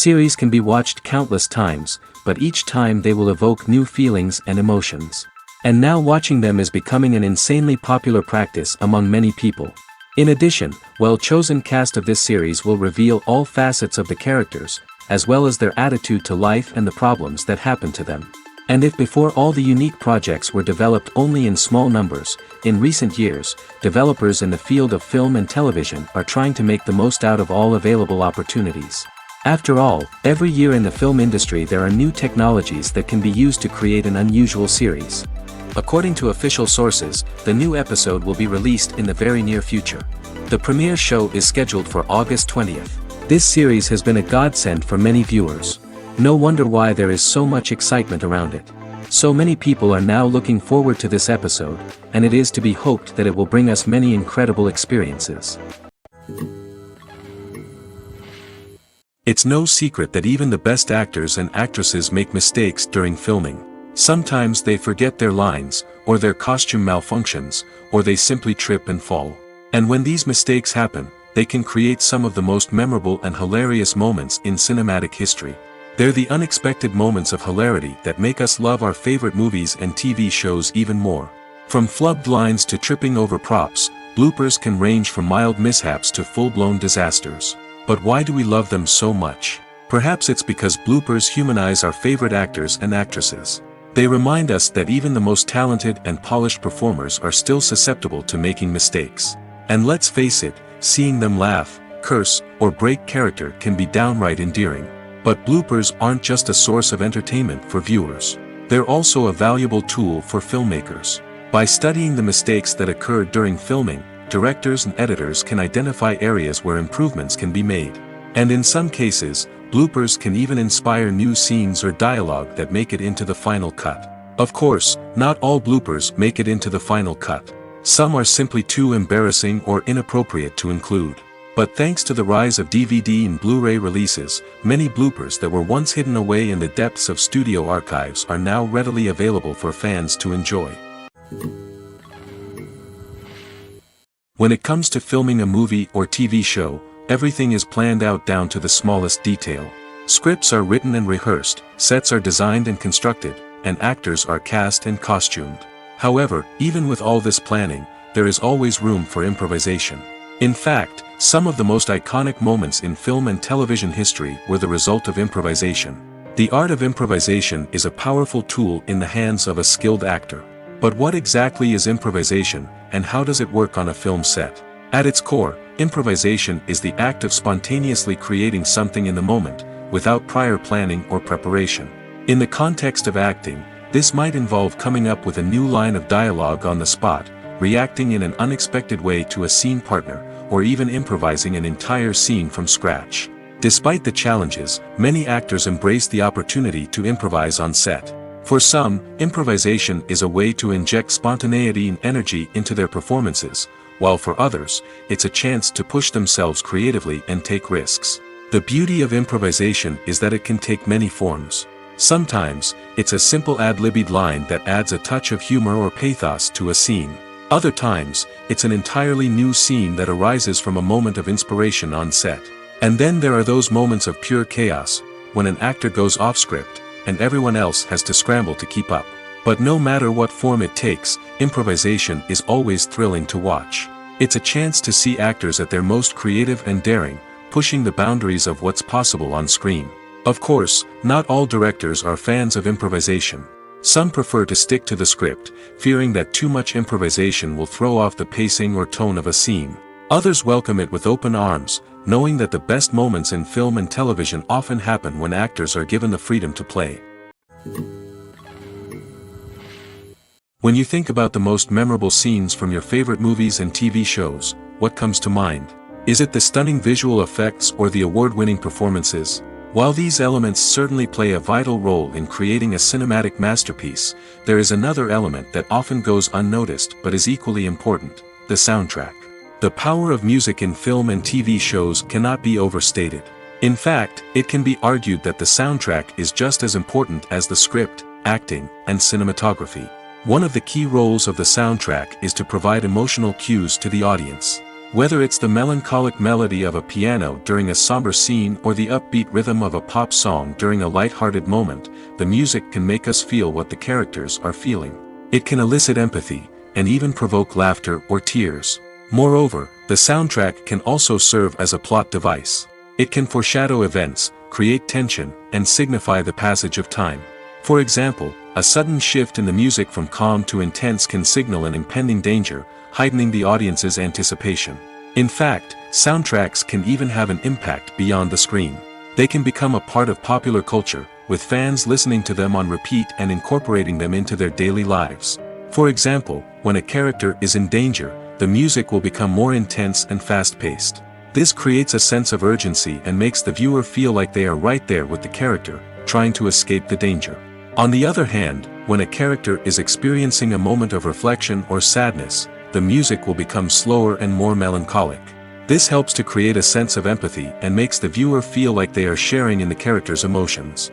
Series can be watched countless times, but each time they will evoke new feelings and emotions. And now watching them is becoming an insanely popular practice among many people. In addition, well-chosen cast of this series will reveal all facets of the characters, as well as their attitude to life and the problems that happen to them. And if before all the unique projects were developed only in small numbers, in recent years, developers in the field of film and television are trying to make the most out of all available opportunities. After all, every year in the film industry there are new technologies that can be used to create an unusual series. According to official sources, the new episode will be released in the very near future. The premiere show is scheduled for August 20th. This series has been a godsend for many viewers. No wonder why there is so much excitement around it. So many people are now looking forward to this episode, and it is to be hoped that it will bring us many incredible experiences. It's no secret that even the best actors and actresses make mistakes during filming. Sometimes they forget their lines, or their costume malfunctions, or they simply trip and fall. And when these mistakes happen, they can create some of the most memorable and hilarious moments in cinematic history. They're the unexpected moments of hilarity that make us love our favorite movies and TV shows even more. From flubbed lines to tripping over props, bloopers can range from mild mishaps to full-blown disasters. But why do we love them so much? Perhaps it's because bloopers humanize our favorite actors and actresses. They remind us that even the most talented and polished performers are still susceptible to making mistakes. And let's face it, seeing them laugh, curse, or break character can be downright endearing. But bloopers aren't just a source of entertainment for viewers. They're also a valuable tool for filmmakers. By studying the mistakes that occurred during filming, directors and editors can identify areas where improvements can be made. And in some cases, bloopers can even inspire new scenes or dialogue that make it into the final cut. Of course, not all bloopers make it into the final cut. Some are simply too embarrassing or inappropriate to include. But thanks to the rise of DVD and Blu-ray releases, many bloopers that were once hidden away in the depths of studio archives are now readily available for fans to enjoy. When it comes to filming a movie or TV show, everything is planned out down to the smallest detail. Scripts are written and rehearsed, sets are designed and constructed, and actors are cast and costumed. However, even with all this planning, there is always room for improvisation. In fact, some of the most iconic moments in film and television history were the result of improvisation. The art of improvisation is a powerful tool in the hands of a skilled actor. But what exactly is improvisation, and how does it work on a film set? At its core, improvisation is the act of spontaneously creating something in the moment, without prior planning or preparation. In the context of acting, this might involve coming up with a new line of dialogue on the spot, reacting in an unexpected way to a scene partner, or even improvising an entire scene from scratch. Despite the challenges, many actors embrace the opportunity to improvise on set. For some, improvisation is a way to inject spontaneity and energy into their performances, while for others, it's a chance to push themselves creatively and take risks. The beauty of improvisation is that it can take many forms. Sometimes, it's a simple ad-libbed line that adds a touch of humor or pathos to a scene. Other times, it's an entirely new scene that arises from a moment of inspiration on set. And then there are those moments of pure chaos, when an actor goes off script, and everyone else has to scramble to keep up. But no matter what form it takes, improvisation is always thrilling to watch. It's a chance to see actors at their most creative and daring, pushing the boundaries of what's possible on screen. Of course, not all directors are fans of improvisation. Some prefer to stick to the script, fearing that too much improvisation will throw off the pacing or tone of a scene. Others welcome it with open arms, knowing that the best moments in film and television often happen when actors are given the freedom to play. When you think about the most memorable scenes from your favorite movies and TV shows, what comes to mind? Is it the stunning visual effects or the award-winning performances? While these elements certainly play a vital role in creating a cinematic masterpiece, there is another element that often goes unnoticed but is equally important: the soundtrack. The power of music in film and TV shows cannot be overstated. In fact, it can be argued that the soundtrack is just as important as the script, acting, and cinematography. One of the key roles of the soundtrack is to provide emotional cues to the audience. Whether it's the melancholic melody of a piano during a somber scene or the upbeat rhythm of a pop song during a light-hearted moment, the music can make us feel what the characters are feeling. It can elicit empathy, and even provoke laughter or tears. Moreover, the soundtrack can also serve as a plot device. It can foreshadow events, create tension, and signify the passage of time. For example, a sudden shift in the music from calm to intense can signal an impending danger, heightening the audience's anticipation. In fact, soundtracks can even have an impact beyond the screen. They can become a part of popular culture, with fans listening to them on repeat and incorporating them into their daily lives. For example, when a character is in danger, the music will become more intense and fast-paced. This creates a sense of urgency and makes the viewer feel like they are right there with the character, trying to escape the danger. On the other hand, when a character is experiencing a moment of reflection or sadness, the music will become slower and more melancholic. This helps to create a sense of empathy and makes the viewer feel like they are sharing in the character's emotions.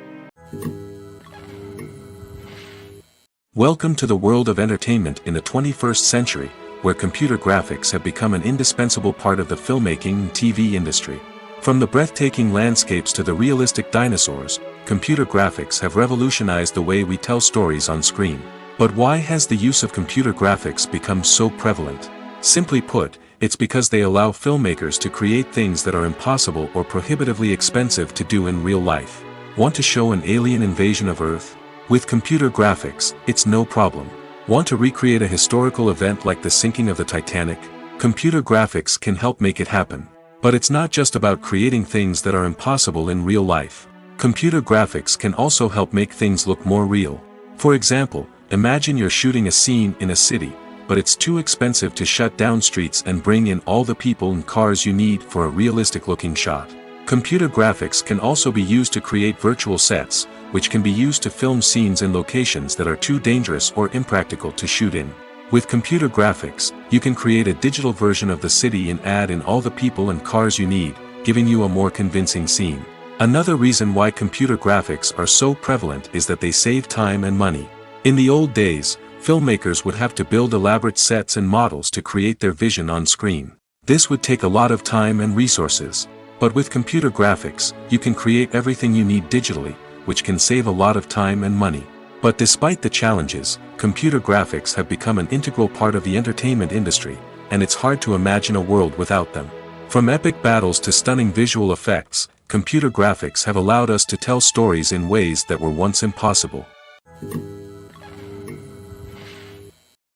Welcome to the world of entertainment in the 21st century, where computer graphics have become an indispensable part of the filmmaking and TV industry. From the breathtaking landscapes to the realistic dinosaurs, computer graphics have revolutionized the way we tell stories on screen. But why has the use of computer graphics become so prevalent? Simply put, it's because they allow filmmakers to create things that are impossible or prohibitively expensive to do in real life. Want to show an alien invasion of Earth? With computer graphics, it's no problem. Want to recreate a historical event like the sinking of the Titanic? Computer graphics can help make it happen. But it's not just about creating things that are impossible in real life. Computer graphics can also help make things look more real. For example, imagine you're shooting a scene in a city, but it's too expensive to shut down streets and bring in all the people and cars you need for a realistic-looking shot. Computer graphics can also be used to create virtual sets, which can be used to film scenes in locations that are too dangerous or impractical to shoot in. With computer graphics, you can create a digital version of the city and add in all the people and cars you need, giving you a more convincing scene. Another reason why computer graphics are so prevalent is that they save time and money. In the old days, filmmakers would have to build elaborate sets and models to create their vision on screen. This would take a lot of time and resources. But with computer graphics, you can create everything you need digitally, which can save a lot of time and money. But despite the challenges, computer graphics have become an integral part of the entertainment industry, and it's hard to imagine a world without them. From epic battles to stunning visual effects, computer graphics have allowed us to tell stories in ways that were once impossible.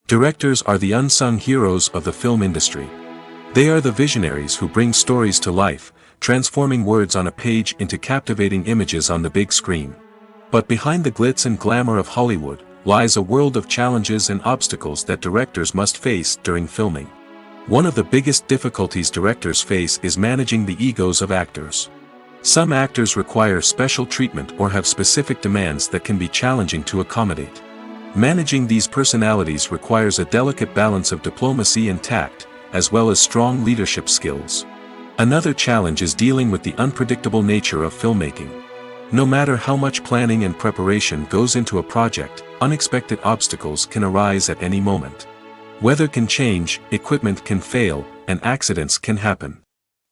Directors are the unsung heroes of the film industry. They are the visionaries who bring stories to life, transforming words on a page into captivating images on the big screen. But behind the glitz and glamour of Hollywood, lies a world of challenges and obstacles that directors must face during filming. One of the biggest difficulties directors face is managing the egos of actors. Some actors require special treatment or have specific demands that can be challenging to accommodate. Managing these personalities requires a delicate balance of diplomacy and tact, as well as strong leadership skills. Another challenge is dealing with the unpredictable nature of filmmaking. No matter how much planning and preparation goes into a project, unexpected obstacles can arise at any moment. Weather can change, equipment can fail, and accidents can happen.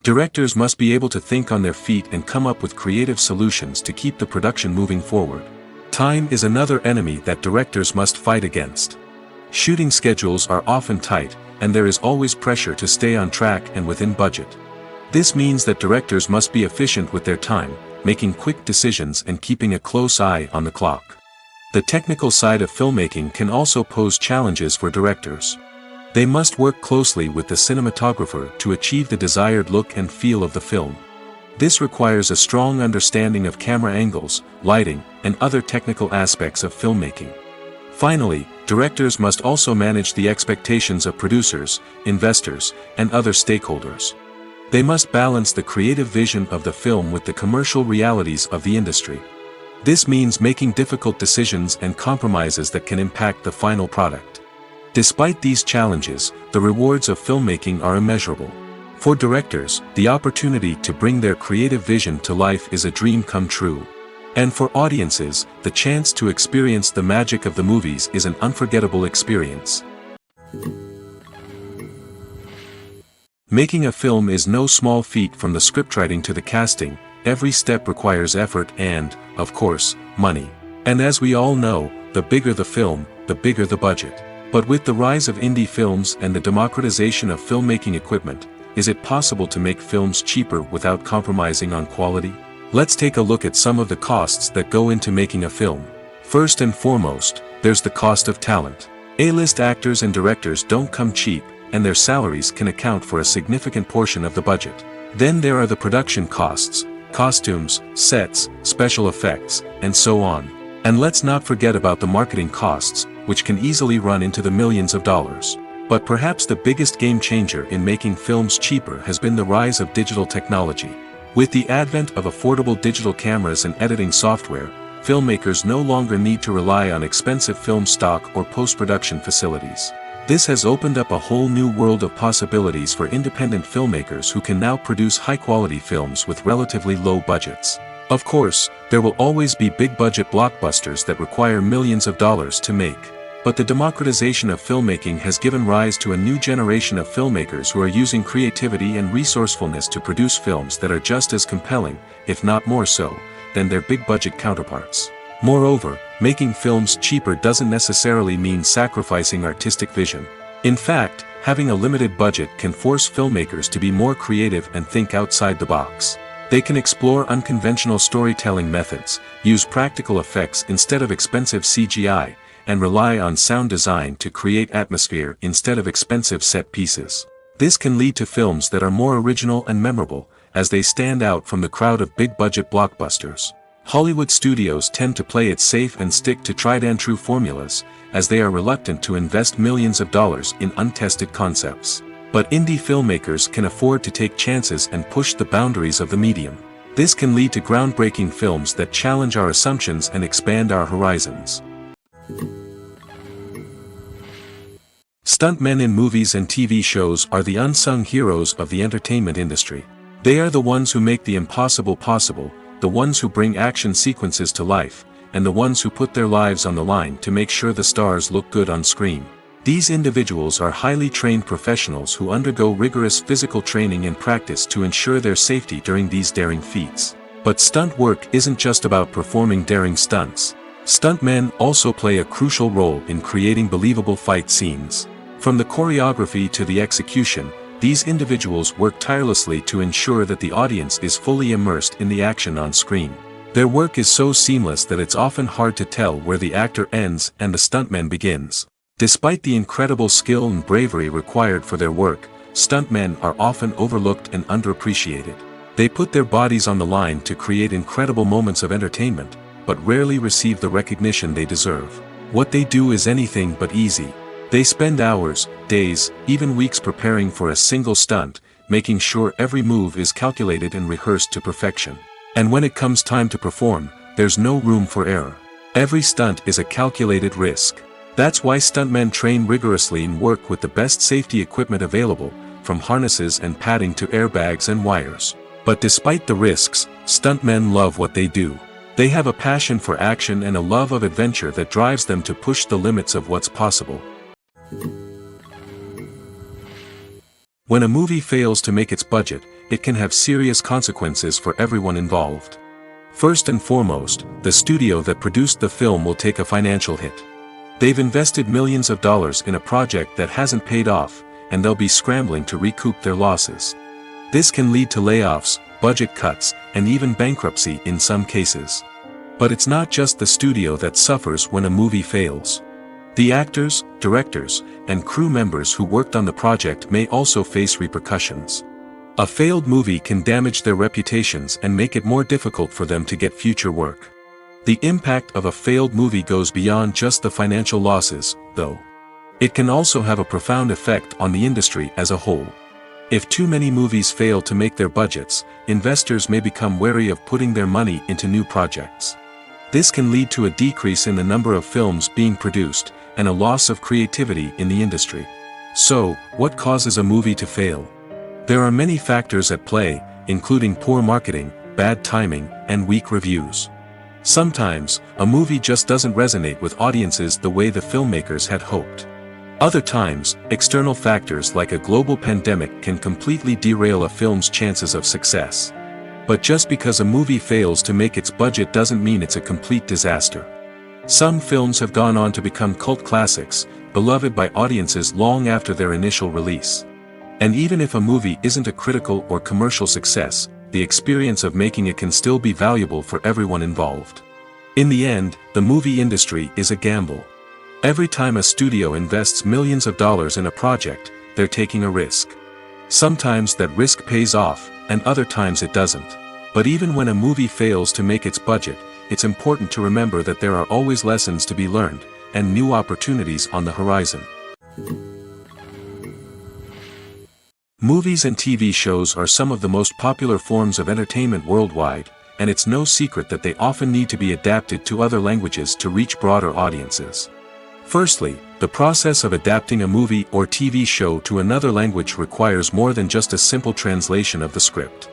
Directors must be able to think on their feet and come up with creative solutions to keep the production moving forward. Time is another enemy that directors must fight against. Shooting schedules are often tight, and there is always pressure to stay on track and within budget. This means that directors must be efficient with their time, making quick decisions and keeping a close eye on the clock. The technical side of filmmaking can also pose challenges for directors. They must work closely with the cinematographer to achieve the desired look and feel of the film. This requires a strong understanding of camera angles, lighting, and other technical aspects of filmmaking. Finally, directors must also manage the expectations of producers, investors, and other stakeholders. They must balance the creative vision of the film with the commercial realities of the industry. This means making difficult decisions and compromises that can impact the final product. Despite these challenges, the rewards of filmmaking are immeasurable. For directors, the opportunity to bring their creative vision to life is a dream come true. And for audiences, the chance to experience the magic of the movies is an unforgettable experience. Making a film is no small feat. From the scriptwriting to the casting, every step requires effort and, of course, money. And as we all know, the bigger the film, the bigger the budget. But with the rise of indie films and the democratization of filmmaking equipment, is it possible to make films cheaper without compromising on quality? Let's take a look at some of the costs that go into making a film. First and foremost, there's the cost of talent. A-list actors and directors don't come cheap, and their salaries can account for a significant portion of the budget. Then there are the production costs, costumes, sets, special effects, and so on. And let's not forget about the marketing costs, which can easily run into the millions of dollars. But perhaps the biggest game changer in making films cheaper has been the rise of digital technology. With the advent of affordable digital cameras and editing software, filmmakers no longer need to rely on expensive film stock or post-production facilities. This has opened up a whole new world of possibilities for independent filmmakers who can now produce high-quality films with relatively low budgets. Of course, there will always be big-budget blockbusters that require millions of dollars to make. But the democratization of filmmaking has given rise to a new generation of filmmakers who are using creativity and resourcefulness to produce films that are just as compelling, if not more so, than their big-budget counterparts. Moreover, making films cheaper doesn't necessarily mean sacrificing artistic vision. In fact, having a limited budget can force filmmakers to be more creative and think outside the box. They can explore unconventional storytelling methods, use practical effects instead of expensive CGI, and rely on sound design to create atmosphere instead of expensive set pieces. This can lead to films that are more original and memorable, as they stand out from the crowd of big-budget blockbusters. Hollywood studios tend to play it safe and stick to tried-and-true formulas, as they are reluctant to invest millions of dollars in untested concepts. But indie filmmakers can afford to take chances and push the boundaries of the medium. This can lead to groundbreaking films that challenge our assumptions and expand our horizons. Stuntmen in movies and TV shows are the unsung heroes of the entertainment industry. They are the ones who make the impossible possible, the ones who bring action sequences to life, and the ones who put their lives on the line to make sure the stars look good on screen. These individuals are highly trained professionals who undergo rigorous physical training and practice to ensure their safety during these daring feats. But stunt work isn't just about performing daring stunts. Stuntmen also play a crucial role in creating believable fight scenes. From the choreography to the execution, these individuals work tirelessly to ensure that the audience is fully immersed in the action on screen. Their work is so seamless that it's often hard to tell where the actor ends and the stuntman begins. Despite the incredible skill and bravery required for their work, stuntmen are often overlooked and underappreciated. They put their bodies on the line to create incredible moments of entertainment, but rarely receive the recognition they deserve. What they do is anything but easy. They spend hours, days, even weeks preparing for a single stunt, making sure every move is calculated and rehearsed to perfection. And when it comes time to perform, there's no room for error. Every stunt is a calculated risk. That's why stuntmen train rigorously and work with the best safety equipment available, from harnesses and padding to airbags and wires. But despite the risks, stuntmen love what they do. They have a passion for action and a love of adventure that drives them to push the limits of what's possible. When a movie fails to make its budget, it can have serious consequences for everyone involved. First and foremost, the studio that produced the film will take a financial hit. They've invested millions of dollars in a project that hasn't paid off, and they'll be scrambling to recoup their losses. This can lead to layoffs, budget cuts, and even bankruptcy in some cases. But it's not just the studio that suffers when a movie fails. The actors, directors, and crew members who worked on the project may also face repercussions. A failed movie can damage their reputations and make it more difficult for them to get future work. The impact of a failed movie goes beyond just the financial losses, though. It can also have a profound effect on the industry as a whole. If too many movies fail to make their budgets, investors may become wary of putting their money into new projects. This can lead to a decrease in the number of films being produced, and a loss of creativity in the industry. So, what causes a movie to fail? There are many factors at play, including poor marketing, bad timing, and weak reviews. Sometimes, a movie just doesn't resonate with audiences the way the filmmakers had hoped. Other times, external factors like a global pandemic can completely derail a film's chances of success. But just because a movie fails to make its budget doesn't mean it's a complete disaster. Some films have gone on to become cult classics, beloved by audiences long after their initial release. And even if a movie isn't a critical or commercial success, the experience of making it can still be valuable for everyone involved. In the end, the movie industry is a gamble. Every time a studio invests millions of dollars in a project, they're taking a risk. Sometimes that risk pays off, and other times it doesn't. But even when a movie fails to make its budget, it's important to remember that there are always lessons to be learned, and new opportunities on the horizon. Movies and TV shows are some of the most popular forms of entertainment worldwide, and it's no secret that they often need to be adapted to other languages to reach broader audiences. Firstly, the process of adapting a movie or TV show to another language requires more than just a simple translation of the script.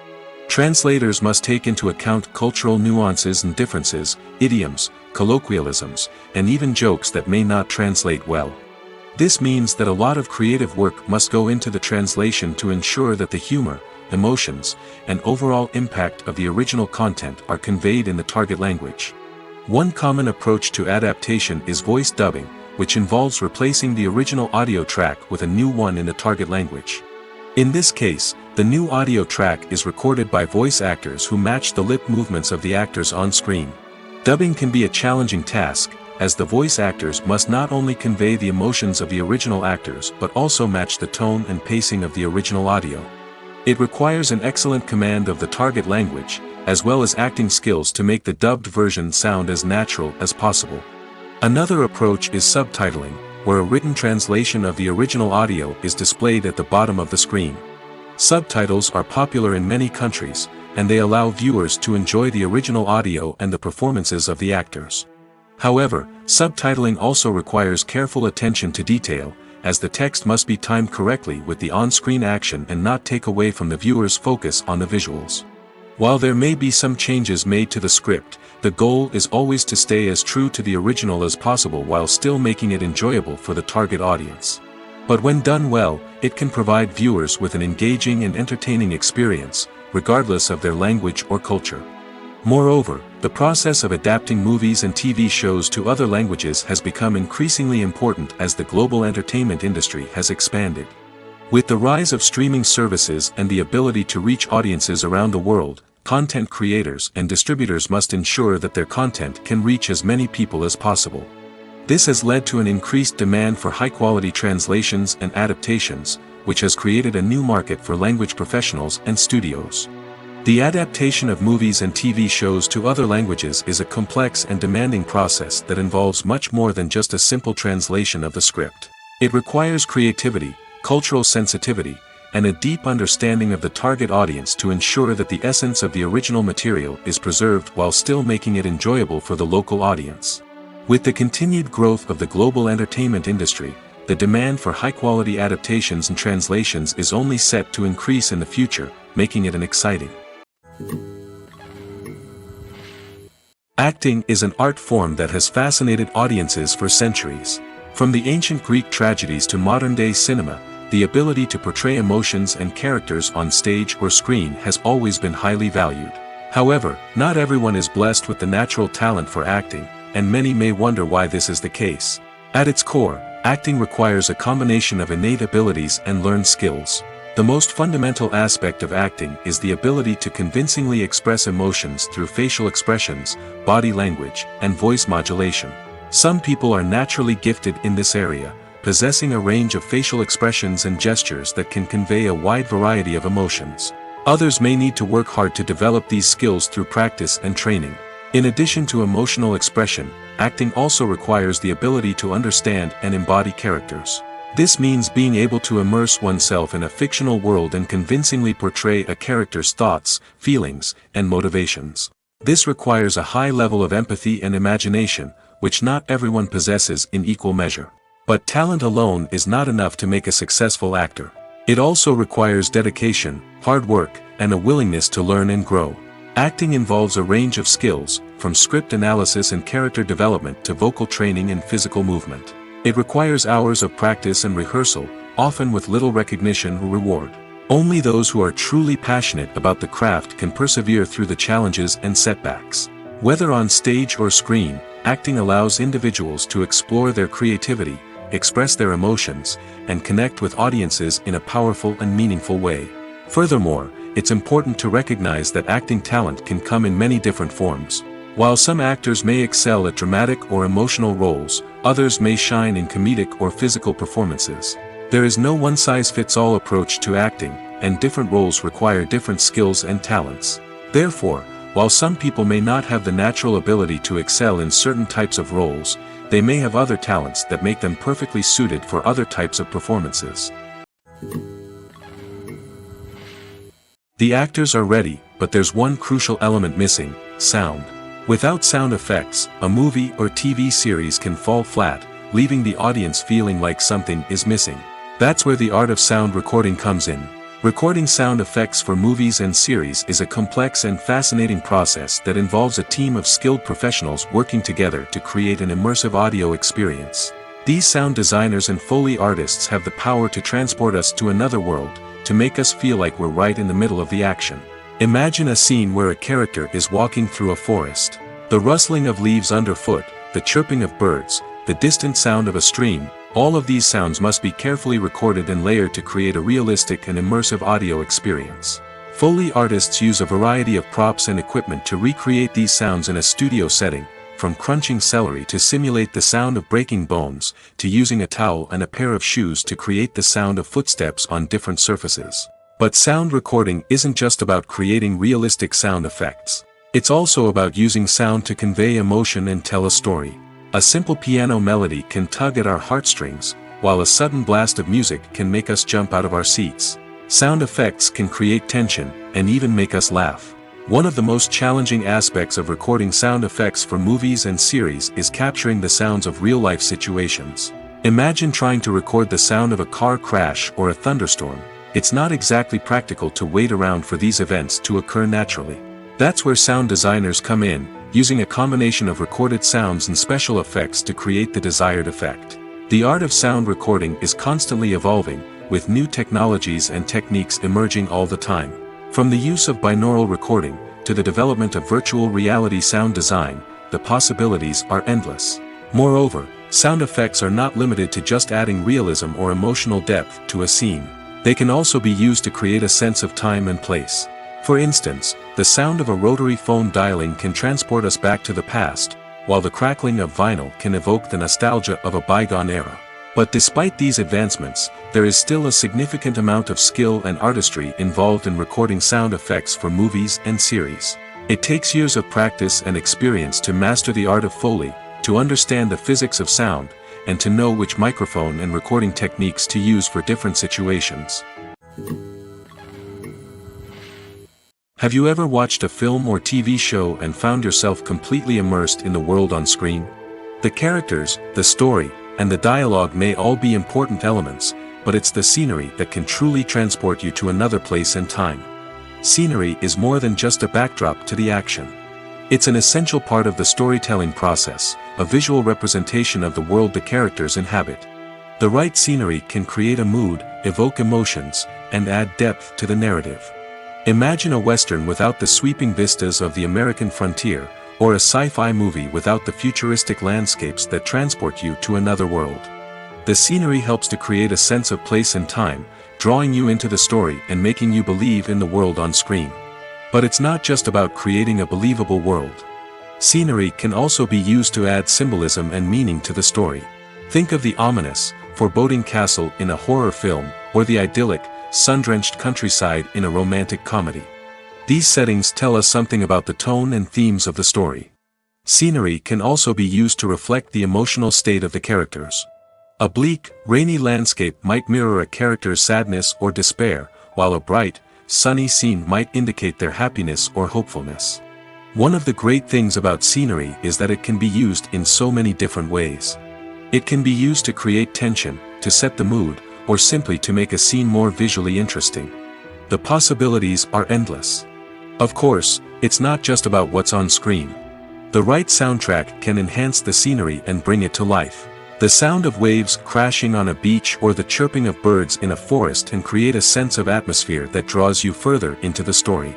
Translators must take into account cultural nuances and differences, idioms, colloquialisms, and even jokes that may not translate well. This means that a lot of creative work must go into the translation to ensure that the humor, emotions, and overall impact of the original content are conveyed in the target language. One common approach to adaptation is voice dubbing, which involves replacing the original audio track with a new one in the target language. In this case, the new audio track is recorded by voice actors who match the lip movements of the actors on screen. Dubbing can be a challenging task, as the voice actors must not only convey the emotions of the original actors but also match the tone and pacing of the original audio. It requires an excellent command of the target language, as well as acting skills to make the dubbed version sound as natural as possible. Another approach is subtitling, where a written translation of the original audio is displayed at the bottom of the screen. Subtitles are popular in many countries, and they allow viewers to enjoy the original audio and the performances of the actors. However, subtitling also requires careful attention to detail, as the text must be timed correctly with the on-screen action and not take away from the viewer's focus on the visuals. While there may be some changes made to the script, the goal is always to stay as true to the original as possible while still making it enjoyable for the target audience. But when done well, it can provide viewers with an engaging and entertaining experience, regardless of their language or culture. Moreover, the process of adapting movies and TV shows to other languages has become increasingly important as the global entertainment industry has expanded. With the rise of streaming services and the ability to reach audiences around the world, content creators and distributors must ensure that their content can reach as many people as possible. This has led to an increased demand for high-quality translations and adaptations, which has created a new market for language professionals and studios. The adaptation of movies and TV shows to other languages is a complex and demanding process that involves much more than just a simple translation of the script. It requires creativity, cultural sensitivity, and a deep understanding of the target audience to ensure that the essence of the original material is preserved while still making it enjoyable for the local audience. With the continued growth of the global entertainment industry, the demand for high-quality adaptations and translations is only set to increase in the future, making it an exciting. Acting is an art form that has fascinated audiences for centuries. From the ancient Greek tragedies to modern-day cinema, the ability to portray emotions and characters on stage or screen has always been highly valued. However, not everyone is blessed with the natural talent for acting, and many may wonder why this is the case. At its core, acting requires a combination of innate abilities and learned skills. The most fundamental aspect of acting is the ability to convincingly express emotions through facial expressions, body language, and voice modulation. Some people are naturally gifted in this area, possessing a range of facial expressions and gestures that can convey a wide variety of emotions. Others may need to work hard to develop these skills through practice and training. In addition to emotional expression, acting also requires the ability to understand and embody characters. This means being able to immerse oneself in a fictional world and convincingly portray a character's thoughts, feelings, and motivations. This requires a high level of empathy and imagination, which not everyone possesses in equal measure. But talent alone is not enough to make a successful actor. It also requires dedication, hard work, and a willingness to learn and grow. Acting involves a range of skills, from script analysis and character development to vocal training and physical movement. It requires hours of practice and rehearsal, often with little recognition or reward. Only those who are truly passionate about the craft can persevere through the challenges and setbacks. Whether on stage or screen, acting allows individuals to explore their creativity, express their emotions, and connect with audiences in a powerful and meaningful way. Furthermore, it's important to recognize that acting talent can come in many different forms. While some actors may excel at dramatic or emotional roles, others may shine in comedic or physical performances. There is no one-size-fits-all approach to acting, and different roles require different skills and talents. Therefore, while some people may not have the natural ability to excel in certain types of roles, they may have other talents that make them perfectly suited for other types of performances. The actors are ready, but there's one crucial element missing: sound. Without sound effects, a movie or TV series can fall flat, leaving the audience feeling like something is missing. That's where the art of sound recording comes in. Recording sound effects for movies and series is a complex and fascinating process that involves a team of skilled professionals working together to create an immersive audio experience. These sound designers and Foley artists have the power to transport us to another world, to make us feel like we're right in the middle of the action. Imagine a scene where a character is walking through a forest. The rustling of leaves underfoot, the chirping of birds, the distant sound of a stream, all of these sounds must be carefully recorded and layered to create a realistic and immersive audio experience. Foley artists use a variety of props and equipment to recreate these sounds in a studio setting, from crunching celery to simulate the sound of breaking bones, to using a towel and a pair of shoes to create the sound of footsteps on different surfaces. But sound recording isn't just about creating realistic sound effects. It's also about using sound to convey emotion and tell a story. A simple piano melody can tug at our heartstrings, while a sudden blast of music can make us jump out of our seats. Sound effects can create tension, and even make us laugh. One of the most challenging aspects of recording sound effects for movies and series is capturing the sounds of real-life situations. Imagine trying to record the sound of a car crash or a thunderstorm. It's not exactly practical to wait around for these events to occur naturally. That's where sound designers come in, using a combination of recorded sounds and special effects to create the desired effect. The art of sound recording is constantly evolving, with new technologies and techniques emerging all the time. From the use of binaural recording, to the development of virtual reality sound design, the possibilities are endless. Moreover, sound effects are not limited to just adding realism or emotional depth to a scene. They can also be used to create a sense of time and place. For instance, the sound of a rotary phone dialing can transport us back to the past, while the crackling of vinyl can evoke the nostalgia of a bygone era. But despite these advancements, there is still a significant amount of skill and artistry involved in recording sound effects for movies and series. It takes years of practice and experience to master the art of Foley, to understand the physics of sound, and to know which microphone and recording techniques to use for different situations. Have you ever watched a film or TV show and found yourself completely immersed in the world on screen? The characters, the story, and the dialogue may all be important elements, but it's the scenery that can truly transport you to another place and time. Scenery is more than just a backdrop to the action. It's an essential part of the storytelling process, a visual representation of the world the characters inhabit. The right scenery can create a mood, evoke emotions, and add depth to the narrative. Imagine a Western without the sweeping vistas of the American frontier, or a sci-fi movie without the futuristic landscapes that transport you to another world. The scenery helps to create a sense of place and time, drawing you into the story and making you believe in the world on screen. But it's not just about creating a believable world. Scenery can also be used to add symbolism and meaning to the story. Think of the ominous, foreboding castle in a horror film, or the idyllic, sun-drenched countryside in a romantic comedy. These settings tell us something about the tone and themes of the story. Scenery can also be used to reflect the emotional state of the characters. A bleak, rainy landscape might mirror a character's sadness or despair, while a bright, sunny scene might indicate their happiness or hopefulness. One of the great things about scenery is that it can be used in so many different ways. It can be used to create tension, to set the mood, or simply to make a scene more visually interesting. The possibilities are endless. Of course, it's not just about what's on screen. The right soundtrack can enhance the scenery and bring it to life. The sound of waves crashing on a beach or the chirping of birds in a forest can create a sense of atmosphere that draws you further into the story.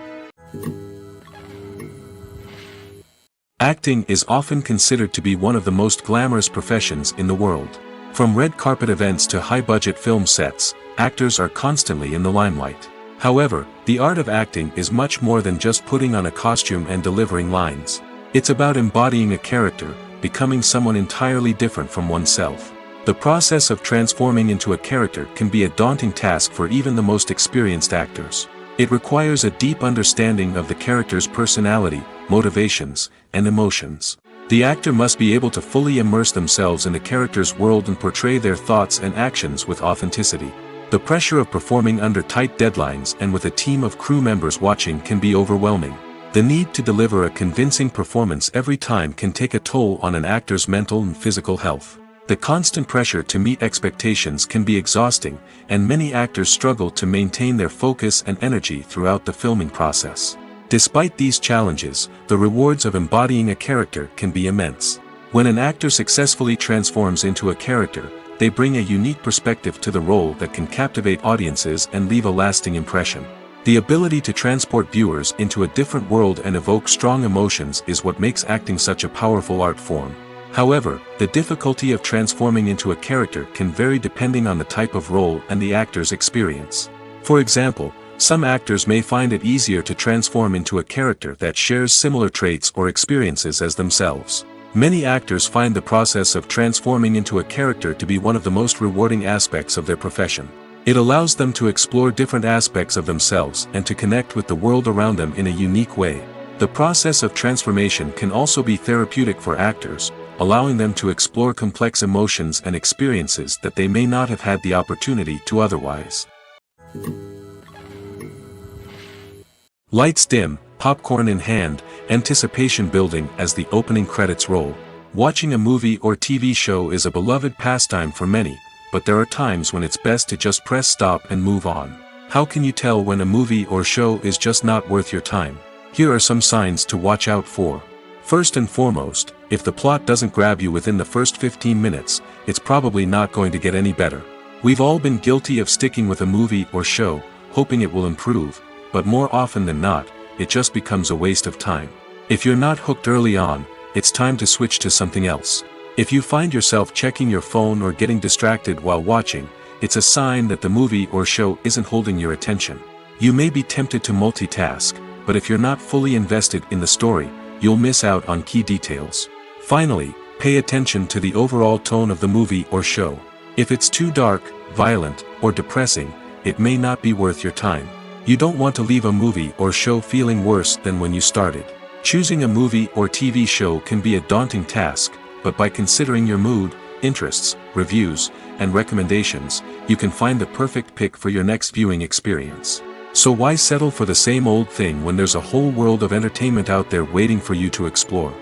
Acting is often considered to be one of the most glamorous professions in the world. From red carpet events to high-budget film sets, actors are constantly in the limelight. However, the art of acting is much more than just putting on a costume and delivering lines. It's about embodying a character, becoming someone entirely different from oneself. The process of transforming into a character can be a daunting task for even the most experienced actors. It requires a deep understanding of the character's personality, motivations, and emotions. The actor must be able to fully immerse themselves in the character's world and portray their thoughts and actions with authenticity. The pressure of performing under tight deadlines and with a team of crew members watching can be overwhelming. The need to deliver a convincing performance every time can take a toll on an actor's mental and physical health. The constant pressure to meet expectations can be exhausting, and many actors struggle to maintain their focus and energy throughout the filming process. Despite these challenges, the rewards of embodying a character can be immense. When an actor successfully transforms into a character, they bring a unique perspective to the role that can captivate audiences and leave a lasting impression. The ability to transport viewers into a different world and evoke strong emotions is what makes acting such a powerful art form. However, the difficulty of transforming into a character can vary depending on the type of role and the actor's experience. For example, some actors may find it easier to transform into a character that shares similar traits or experiences as themselves. Many actors find the process of transforming into a character to be one of the most rewarding aspects of their profession. It allows them to explore different aspects of themselves and to connect with the world around them in a unique way. The process of transformation can also be therapeutic for actors, allowing them to explore complex emotions and experiences that they may not have had the opportunity to otherwise. Lights dim, popcorn in hand, anticipation building as the opening credits roll. Watching a movie or TV show is a beloved pastime for many, but there are times when it's best to just press stop and move on. How can you tell when a movie or show is just not worth your time? Here are some signs to watch out for. First and foremost, if the plot doesn't grab you within the first 15 minutes, it's probably not going to get any better. We've all been guilty of sticking with a movie or show, hoping it will improve, but more often than not, it just becomes a waste of time. If you're not hooked early on, it's time to switch to something else. If you find yourself checking your phone or getting distracted while watching, it's a sign that the movie or show isn't holding your attention. You may be tempted to multitask, but if you're not fully invested in the story, you'll miss out on key details. Finally, pay attention to the overall tone of the movie or show. If it's too dark, violent, or depressing, it may not be worth your time. You don't want to leave a movie or show feeling worse than when you started. Choosing a movie or TV show can be a daunting task, but by considering your mood, interests, reviews, and recommendations, you can find the perfect pick for your next viewing experience. So why settle for the same old thing when there's a whole world of entertainment out there waiting for you to explore?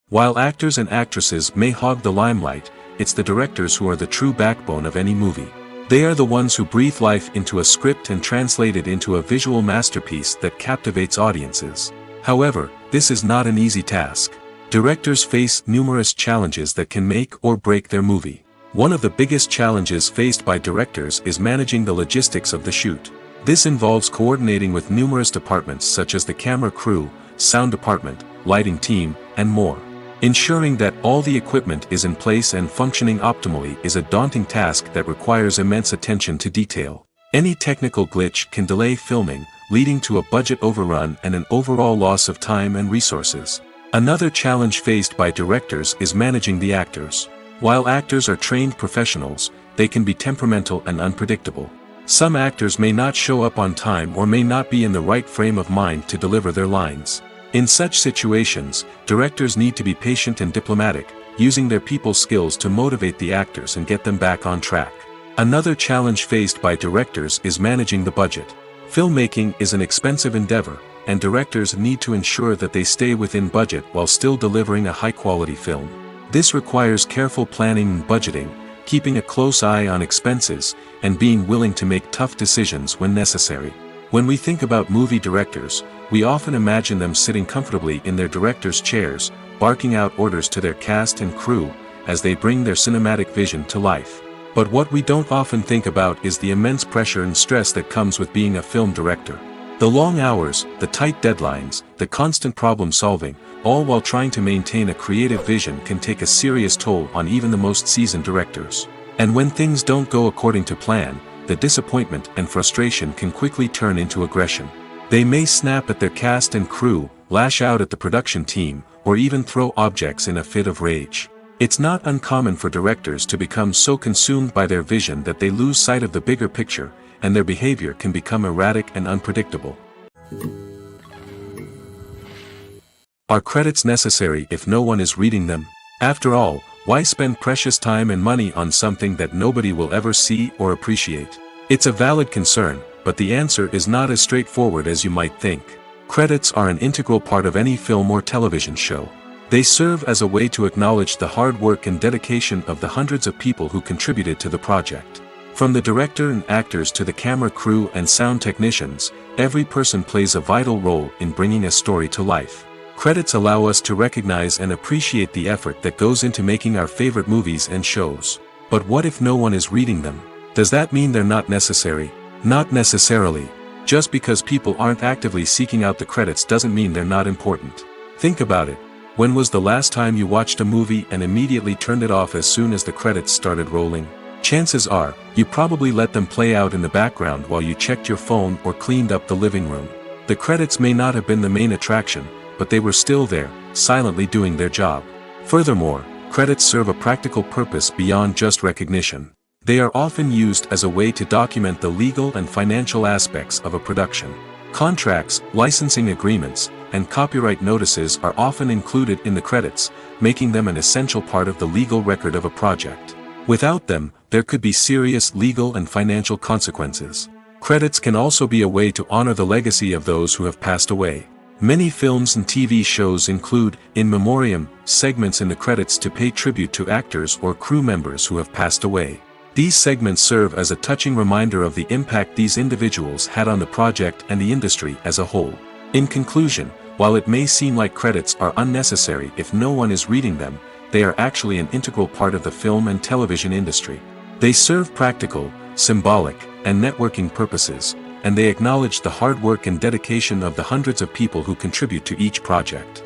While actors and actresses may hog the limelight, it's the directors who are the true backbone of any movie. They are the ones who breathe life into a script and translate it into a visual masterpiece that captivates audiences. However, this is not an easy task. Directors face numerous challenges that can make or break their movie. One of the biggest challenges faced by directors is managing the logistics of the shoot. This involves coordinating with numerous departments such as the camera crew, sound department, lighting team, and more. Ensuring that all the equipment is in place and functioning optimally is a daunting task that requires immense attention to detail. Any technical glitch can delay filming, leading to a budget overrun and an overall loss of time and resources. Another challenge faced by directors is managing the actors. While actors are trained professionals, they can be temperamental and unpredictable. Some actors may not show up on time or may not be in the right frame of mind to deliver their lines. In such situations, directors need to be patient and diplomatic, using their people skills to motivate the actors and get them back on track. Another challenge faced by directors is managing the budget. Filmmaking is an expensive endeavor, and directors need to ensure that they stay within budget while still delivering a high-quality film. This requires careful planning and budgeting, keeping a close eye on expenses, and being willing to make tough decisions when necessary. When we think about movie directors, we often imagine them sitting comfortably in their director's chairs, barking out orders to their cast and crew, as they bring their cinematic vision to life. But what we don't often think about is the immense pressure and stress that comes with being a film director. The long hours, the tight deadlines, the constant problem solving, all while trying to maintain a creative vision can take a serious toll on even the most seasoned directors. And when things don't go according to plan, the disappointment and frustration can quickly turn into aggression. They may snap at their cast and crew, lash out at the production team, or even throw objects in a fit of rage. It's not uncommon for directors to become so consumed by their vision that they lose sight of the bigger picture, and their behavior can become erratic and unpredictable. Are credits necessary if no one is reading them? After all, why spend precious time and money on something that nobody will ever see or appreciate? It's a valid concern, but the answer is not as straightforward as you might think. Credits are an integral part of any film or television show. They serve as a way to acknowledge the hard work and dedication of the hundreds of people who contributed to the project. From the director and actors to the camera crew and sound technicians, every person plays a vital role in bringing a story to life. Credits allow us to recognize and appreciate the effort that goes into making our favorite movies and shows. But what if no one is reading them? Does that mean they're not necessary? Not necessarily. Just because people aren't actively seeking out the credits doesn't mean they're not important. Think about it. When was the last time you watched a movie and immediately turned it off as soon as the credits started rolling? Chances are, you probably let them play out in the background while you checked your phone or cleaned up the living room. The credits may not have been the main attraction, but they were still there, silently doing their job. Furthermore, credits serve a practical purpose beyond just recognition. They are often used as a way to document the legal and financial aspects of a production. Contracts, licensing agreements, and copyright notices are often included in the credits, making them an essential part of the legal record of a project. Without them, there could be serious legal and financial consequences. Credits can also be a way to honor the legacy of those who have passed away. Many films and TV shows include, in memoriam, segments in the credits to pay tribute to actors or crew members who have passed away. These segments serve as a touching reminder of the impact these individuals had on the project and the industry as a whole. In conclusion, while it may seem like credits are unnecessary if no one is reading them, they are actually an integral part of the film and television industry. They serve practical, symbolic, and networking purposes, and they acknowledge the hard work and dedication of the hundreds of people who contribute to each project.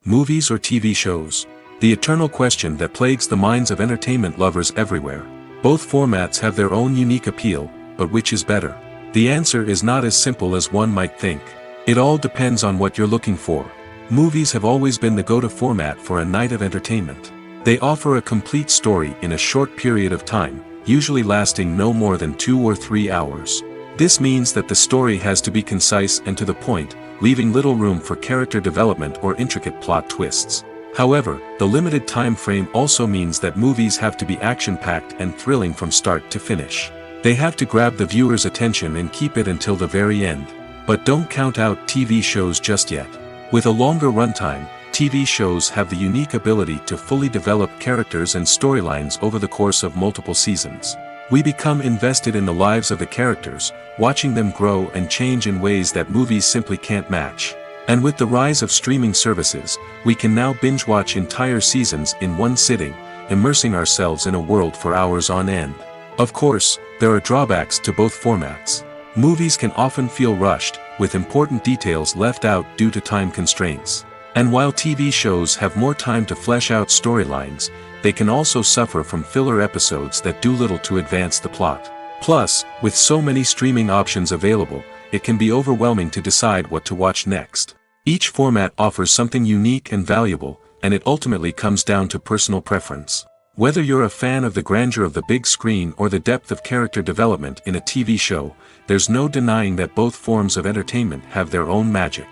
Movies or TV shows? The eternal question that plagues the minds of entertainment lovers everywhere. Both formats have their own unique appeal, but which is better? The answer is not as simple as one might think. It all depends on what you're looking for. Movies have always been the go-to format for a night of entertainment. They offer a complete story in a short period of time, usually lasting no more than 2 or 3 hours. This means that the story has to be concise and to the point, leaving little room for character development or intricate plot twists. However, the limited time frame also means that movies have to be action-packed and thrilling from start to finish. They have to grab the viewer's attention and keep it until the very end. But don't count out TV shows just yet. With a longer runtime, TV shows have the unique ability to fully develop characters and storylines over the course of multiple seasons. We become invested in the lives of the characters, watching them grow and change in ways that movies simply can't match. And with the rise of streaming services, we can now binge-watch entire seasons in one sitting, immersing ourselves in a world for hours on end. Of course, there are drawbacks to both formats. Movies can often feel rushed, with important details left out due to time constraints. And while TV shows have more time to flesh out storylines, they can also suffer from filler episodes that do little to advance the plot. Plus, with so many streaming options available, it can be overwhelming to decide what to watch next. Each format offers something unique and valuable, and it ultimately comes down to personal preference. Whether you're a fan of the grandeur of the big screen or the depth of character development in a TV show, there's no denying that both forms of entertainment have their own magic.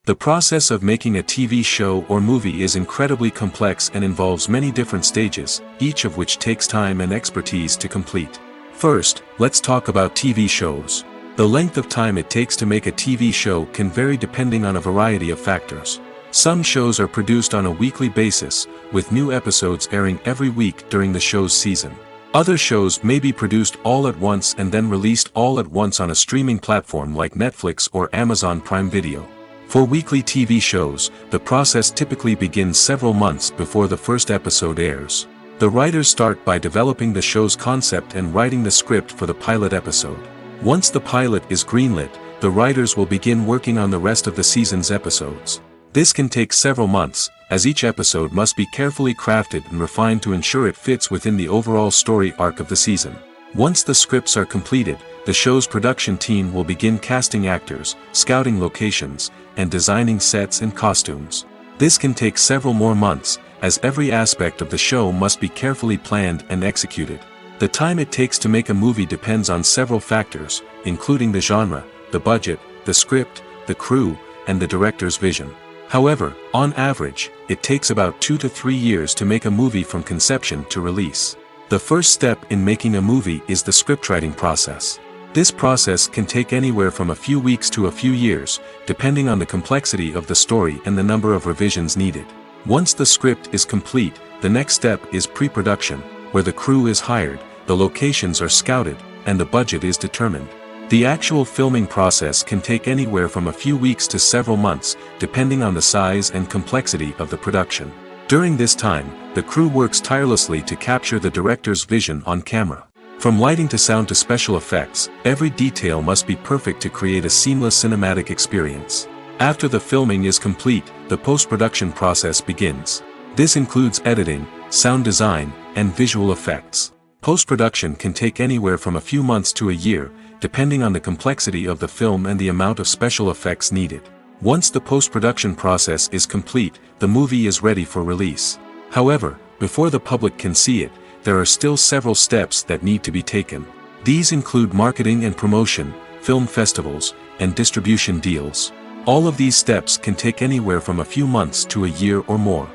The process of making a TV show or movie is incredibly complex and involves many different stages, each of which takes time and expertise to complete. First, let's talk about TV shows. The length of time it takes to make a TV show can vary depending on a variety of factors. Some shows are produced on a weekly basis, with new episodes airing every week during the show's season. Other shows may be produced all at once and then released all at once on a streaming platform like Netflix or Amazon Prime Video. For weekly TV shows, the process typically begins several months before the first episode airs. The writers start by developing the show's concept and writing the script for the pilot episode. Once the pilot is greenlit, the writers will begin working on the rest of the season's episodes. This can take several months, as each episode must be carefully crafted and refined to ensure it fits within the overall story arc of the season. Once the scripts are completed, the show's production team will begin casting actors, scouting locations, and designing sets and costumes. This can take several more months, as every aspect of the show must be carefully planned and executed. The time it takes to make a movie depends on several factors, including the genre, the budget, the script, the crew, and the director's vision. However, on average, it takes about 2 to 3 years to make a movie from conception to release. The first step in making a movie is the scriptwriting process. This process can take anywhere from a few weeks to a few years, depending on the complexity of the story and the number of revisions needed. Once the script is complete, the next step is pre-production, where the crew is hired, the locations are scouted, and the budget is determined. The actual filming process can take anywhere from a few weeks to several months, depending on the size and complexity of the production. During this time, the crew works tirelessly to capture the director's vision on camera. From lighting to sound to special effects, every detail must be perfect to create a seamless cinematic experience. After the filming is complete, the post-production process begins. This includes editing, sound design, and visual effects. Post-production can take anywhere from a few months to a year, depending on the complexity of the film and the amount of special effects needed. Once the post-production process is complete, the movie is ready for release. However, before the public can see it, there are still several steps that need to be taken. These include marketing and promotion, film festivals, and distribution deals. All of these steps can take anywhere from a few months to a year or more.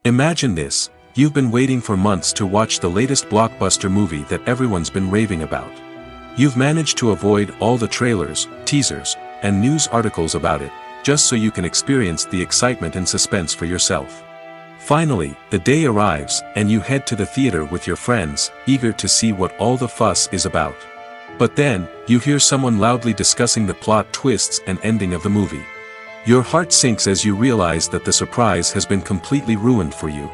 Imagine this: you've been waiting for months to watch the latest blockbuster movie that everyone's been raving about. You've managed to avoid all the trailers, teasers, and news articles about it, just so you can experience the excitement and suspense for yourself. Finally, the day arrives, and you head to the theater with your friends, eager to see what all the fuss is about. But then, you hear someone loudly discussing the plot twists and ending of the movie. Your heart sinks as you realize that the surprise has been completely ruined for you.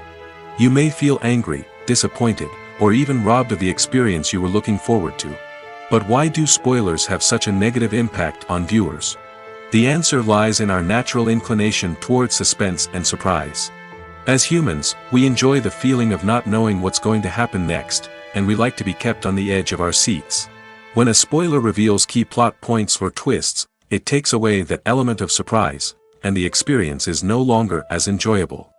You may feel angry, disappointed, or even robbed of the experience you were looking forward to. But why do spoilers have such a negative impact on viewers? The answer lies in our natural inclination toward suspense and surprise. As humans, we enjoy the feeling of not knowing what's going to happen next, and we like to be kept on the edge of our seats. When a spoiler reveals key plot points or twists, it takes away that element of surprise, and the experience is no longer as enjoyable.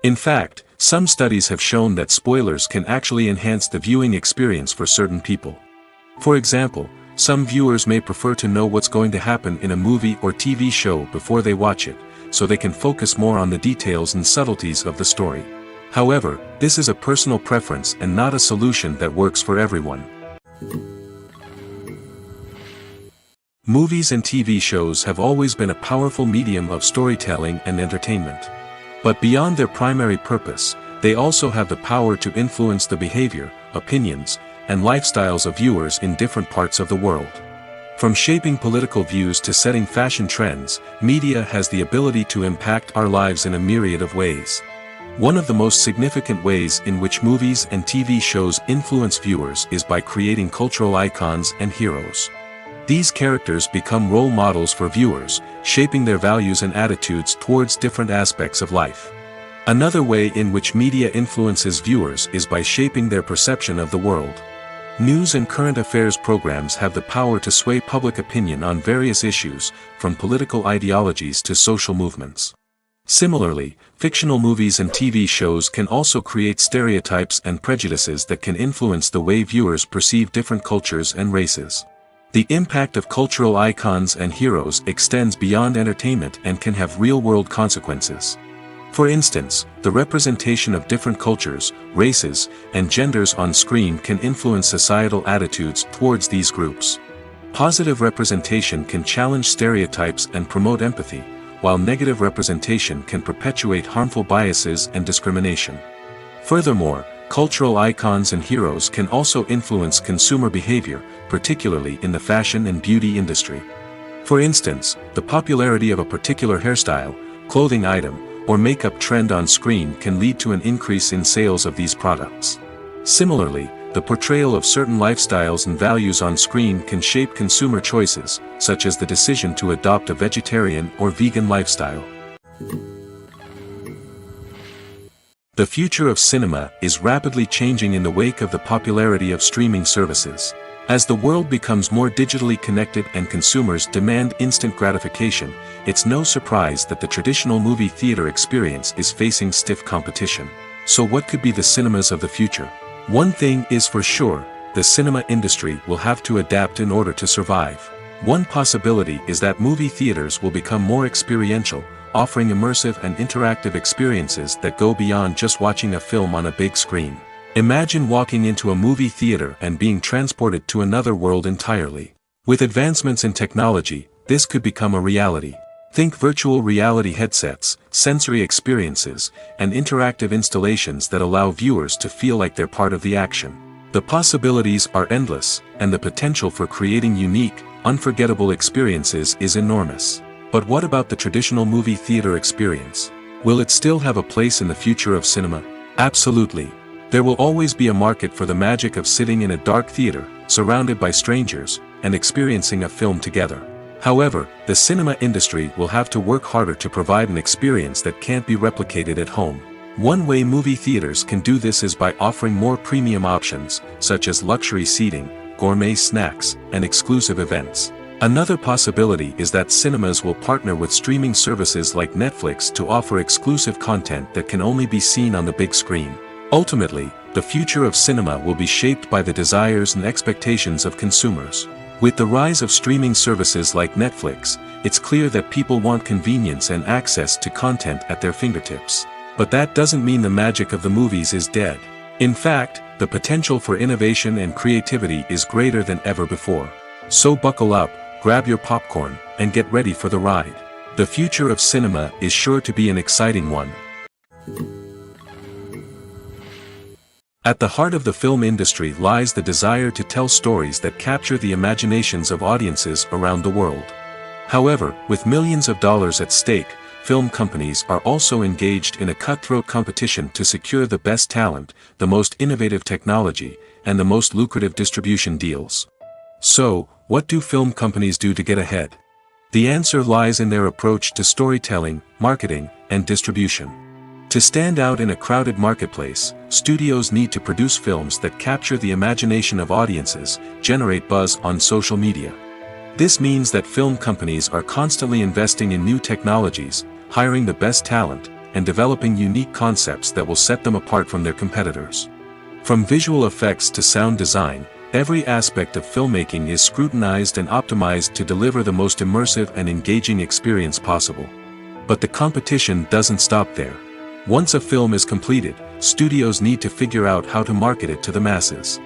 In fact, some studies have shown that spoilers can actually enhance the viewing experience for certain people. For example, some viewers may prefer to know what's going to happen in a movie or TV show before they watch it, so they can focus more on the details and subtleties of the story. However, this is a personal preference and not a solution that works for everyone. Movies and TV shows have always been a powerful medium of storytelling and entertainment. But beyond their primary purpose, they also have the power to influence the behavior, opinions, and lifestyles of viewers in different parts of the world. From shaping political views to setting fashion trends, media has the ability to impact our lives in a myriad of ways. One of the most significant ways in which movies and TV shows influence viewers is by creating cultural icons and heroes. These characters become role models for viewers, shaping their values and attitudes towards different aspects of life. Another way in which media influences viewers is by shaping their perception of the world. News and current affairs programs have the power to sway public opinion on various issues, from political ideologies to social movements. Similarly, fictional movies and TV shows can also create stereotypes and prejudices that can influence the way viewers perceive different cultures and races. The impact of cultural icons and heroes extends beyond entertainment and can have real-world consequences. For instance, the representation of different cultures, races, and genders on screen can influence societal attitudes towards these groups. Positive representation can challenge stereotypes and promote empathy, while negative representation can perpetuate harmful biases and discrimination. Furthermore, cultural icons and heroes can also influence consumer behavior, particularly in the fashion and beauty industry. For instance, the popularity of a particular hairstyle, clothing item, or makeup trend on screen can lead to an increase in sales of these products. Similarly, the portrayal of certain lifestyles and values on screen can shape consumer choices, such as the decision to adopt a vegetarian or vegan lifestyle. The future of cinema is rapidly changing in the wake of the popularity of streaming services. As the world becomes more digitally connected and consumers demand instant gratification, it's no surprise that the traditional movie theater experience is facing stiff competition. So what could be the cinemas of the future? One thing is for sure, the cinema industry will have to adapt in order to survive. One possibility is that movie theaters will become more experiential, offering immersive and interactive experiences that go beyond just watching a film on a big screen. Imagine walking into a movie theater and being transported to another world entirely. With advancements in technology, this could become a reality. Think virtual reality headsets, sensory experiences, and interactive installations that allow viewers to feel like they're part of the action. The possibilities are endless, and the potential for creating unique, unforgettable experiences is enormous. But what about the traditional movie theater experience? Will it still have a place in the future of cinema? Absolutely. There will always be a market for the magic of sitting in a dark theater, surrounded by strangers, and experiencing a film together. However, the cinema industry will have to work harder to provide an experience that can't be replicated at home. One way movie theaters can do this is by offering more premium options, such as luxury seating, gourmet snacks, and exclusive events. Another possibility is that cinemas will partner with streaming services like Netflix to offer exclusive content that can only be seen on the big screen. Ultimately, the future of cinema will be shaped by the desires and expectations of consumers. With the rise of streaming services like Netflix, it's clear that people want convenience and access to content at their fingertips. But that doesn't mean the magic of the movies is dead. In fact, the potential for innovation and creativity is greater than ever before. So buckle up, grab your popcorn, and get ready for the ride. The future of cinema is sure to be an exciting one. At the heart of the film industry lies the desire to tell stories that capture the imaginations of audiences around the world. However, with millions of dollars at stake, film companies are also engaged in a cutthroat competition to secure the best talent, the most innovative technology, and the most lucrative distribution deals. So, what do film companies do to get ahead? The answer lies in their approach to storytelling, marketing, and distribution. To stand out in a crowded marketplace, studios need to produce films that capture the imagination of audiences, generate buzz on social media. This means that film companies are constantly investing in new technologies, hiring the best talent, and developing unique concepts that will set them apart from their competitors. From visual effects to sound design, every aspect of filmmaking is scrutinized and optimized to deliver the most immersive and engaging experience possible. But the competition doesn't stop there. Once a film is completed, studios need to figure out how to market it to the masses.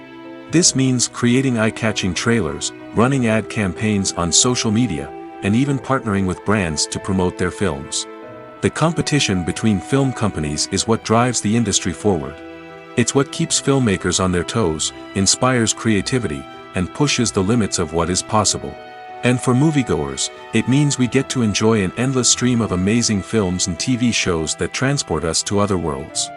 This means creating eye-catching trailers, running ad campaigns on social media, and even partnering with brands to promote their films. The competition between film companies is what drives the industry forward. It's what keeps filmmakers on their toes, inspires creativity, and pushes the limits of what is possible. And for moviegoers, it means we get to enjoy an endless stream of amazing films and TV shows that transport us to other worlds.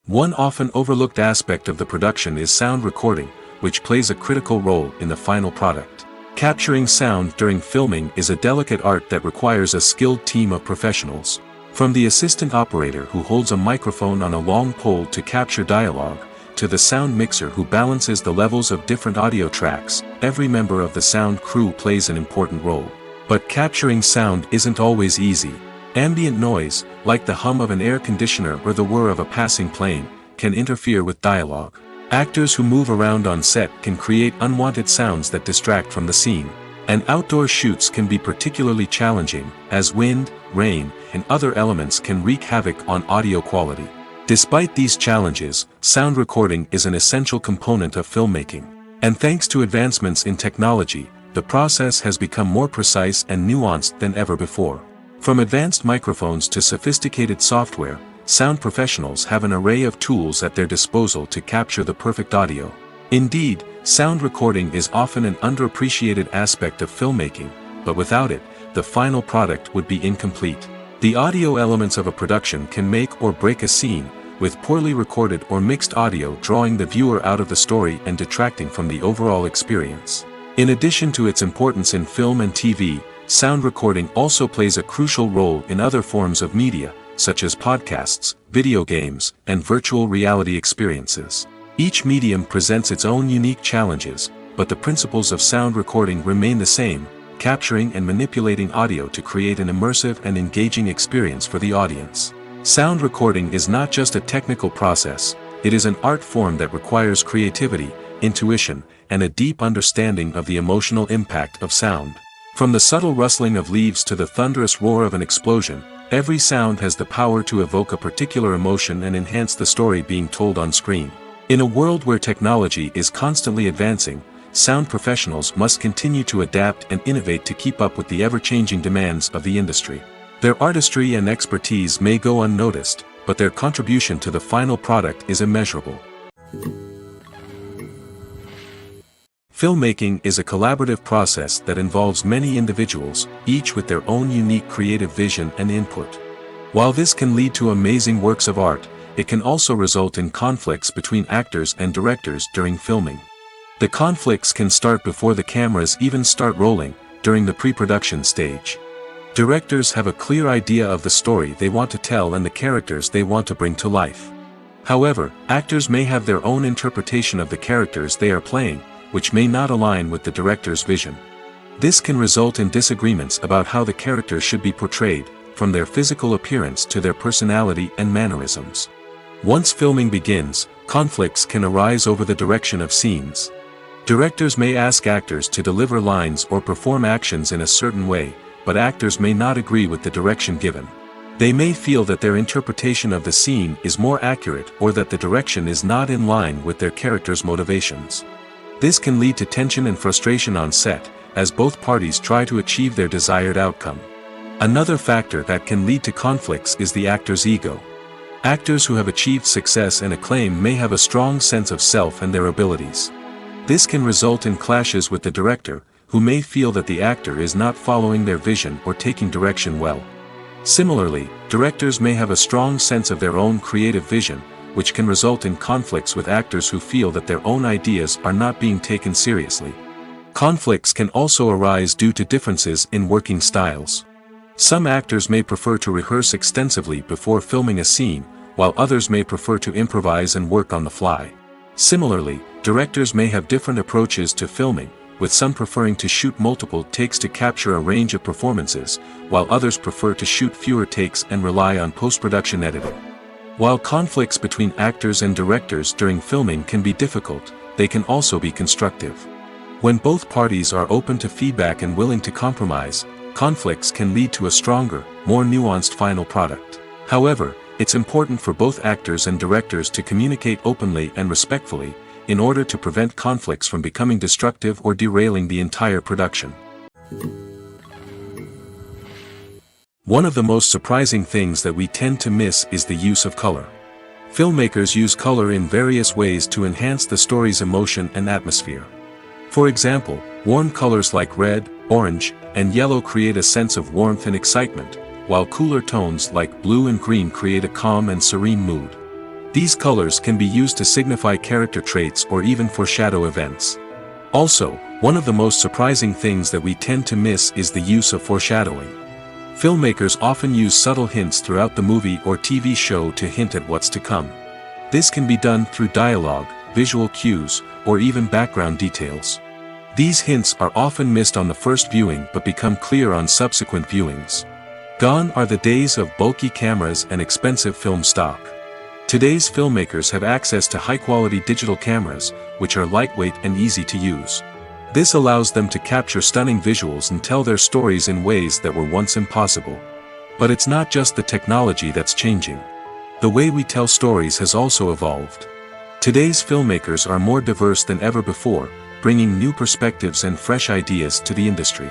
One often overlooked aspect of the production is sound recording, which plays a critical role in the final product. Capturing sound during filming is a delicate art that requires a skilled team of professionals. From the assistant operator who holds a microphone on a long pole to capture dialogue, to the sound mixer who balances the levels of different audio tracks, every member of the sound crew plays an important role. But capturing sound isn't always easy. Ambient noise, like the hum of an air conditioner or the whir of a passing plane, can interfere with dialogue. Actors who move around on set can create unwanted sounds that distract from the scene. And outdoor shoots can be particularly challenging, as wind, rain, and other elements can wreak havoc on audio quality. Despite these challenges, sound recording is an essential component of filmmaking. And thanks to advancements in technology, the process has become more precise and nuanced than ever before. From advanced microphones to sophisticated software, sound professionals have an array of tools at their disposal to capture the perfect audio. Indeed, sound recording is often an underappreciated aspect of filmmaking, but without it, the final product would be incomplete. The audio elements of a production can make or break a scene, with poorly recorded or mixed audio drawing the viewer out of the story and detracting from the overall experience. In addition to its importance in film and TV, sound recording also plays a crucial role in other forms of media, such as podcasts, video games, and virtual reality experiences. Each medium presents its own unique challenges, but the principles of sound recording remain the same: capturing and manipulating audio to create an immersive and engaging experience for the audience. Sound recording is not just a technical process, it is an art form that requires creativity, intuition, and a deep understanding of the emotional impact of sound. From the subtle rustling of leaves to the thunderous roar of an explosion, every sound has the power to evoke a particular emotion and enhance the story being told on screen. In a world where technology is constantly advancing, sound professionals must continue to adapt and innovate to keep up with the ever-changing demands of the industry. Their artistry and expertise may go unnoticed, but their contribution to the final product is immeasurable. Filmmaking is a collaborative process that involves many individuals, each with their own unique creative vision and input. While this can lead to amazing works of art, it can also result in conflicts between actors and directors during filming. The conflicts can start before the cameras even start rolling, during the pre-production stage. Directors have a clear idea of the story they want to tell and the characters they want to bring to life. However, actors may have their own interpretation of the characters they are playing, which may not align with the director's vision. This can result in disagreements about how the characters should be portrayed, from their physical appearance to their personality and mannerisms. Once filming begins, conflicts can arise over the direction of scenes. Directors may ask actors to deliver lines or perform actions in a certain way, but actors may not agree with the direction given. They may feel that their interpretation of the scene is more accurate or that the direction is not in line with their character's motivations. This can lead to tension and frustration on set, as both parties try to achieve their desired outcome. Another factor that can lead to conflicts is the actor's ego. Actors who have achieved success and acclaim may have a strong sense of self and their abilities. This can result in clashes with the director, who may feel that the actor is not following their vision or taking direction well. Similarly, directors may have a strong sense of their own creative vision, which can result in conflicts with actors who feel that their own ideas are not being taken seriously. Conflicts can also arise due to differences in working styles. Some actors may prefer to rehearse extensively before filming a scene, while others may prefer to improvise and work on the fly. Similarly, directors may have different approaches to filming, with some preferring to shoot multiple takes to capture a range of performances, while others prefer to shoot fewer takes and rely on post-production editing. While conflicts between actors and directors during filming can be difficult, they can also be constructive. When both parties are open to feedback and willing to compromise, conflicts can lead to a stronger, more nuanced final product. However, it's important for both actors and directors to communicate openly and respectfully, in order to prevent conflicts from becoming destructive or derailing the entire production. One of the most surprising things that we tend to miss is the use of color. Filmmakers use color in various ways to enhance the story's emotion and atmosphere. For example, warm colors like red, orange, and yellow create a sense of warmth and excitement, while cooler tones like blue and green create a calm and serene mood. These colors can be used to signify character traits or even foreshadow events. Also, one of the most surprising things that we tend to miss is the use of foreshadowing. Filmmakers often use subtle hints throughout the movie or TV show to hint at what's to come. This can be done through dialogue, visual cues, or even background details. These hints are often missed on the first viewing but become clear on subsequent viewings. Gone are the days of bulky cameras and expensive film stock. Today's filmmakers have access to high-quality digital cameras, which are lightweight and easy to use. This allows them to capture stunning visuals and tell their stories in ways that were once impossible. But it's not just the technology that's changing. The way we tell stories has also evolved. Today's filmmakers are more diverse than ever before, bringing new perspectives and fresh ideas to the industry.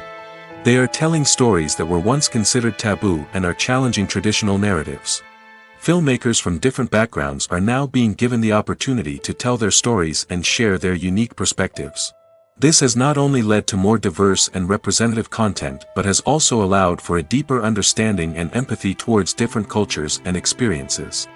They are telling stories that were once considered taboo and are challenging traditional narratives. Filmmakers from different backgrounds are now being given the opportunity to tell their stories and share their unique perspectives. This has not only led to more diverse and representative content but has also allowed for a deeper understanding and empathy towards different cultures and experiences.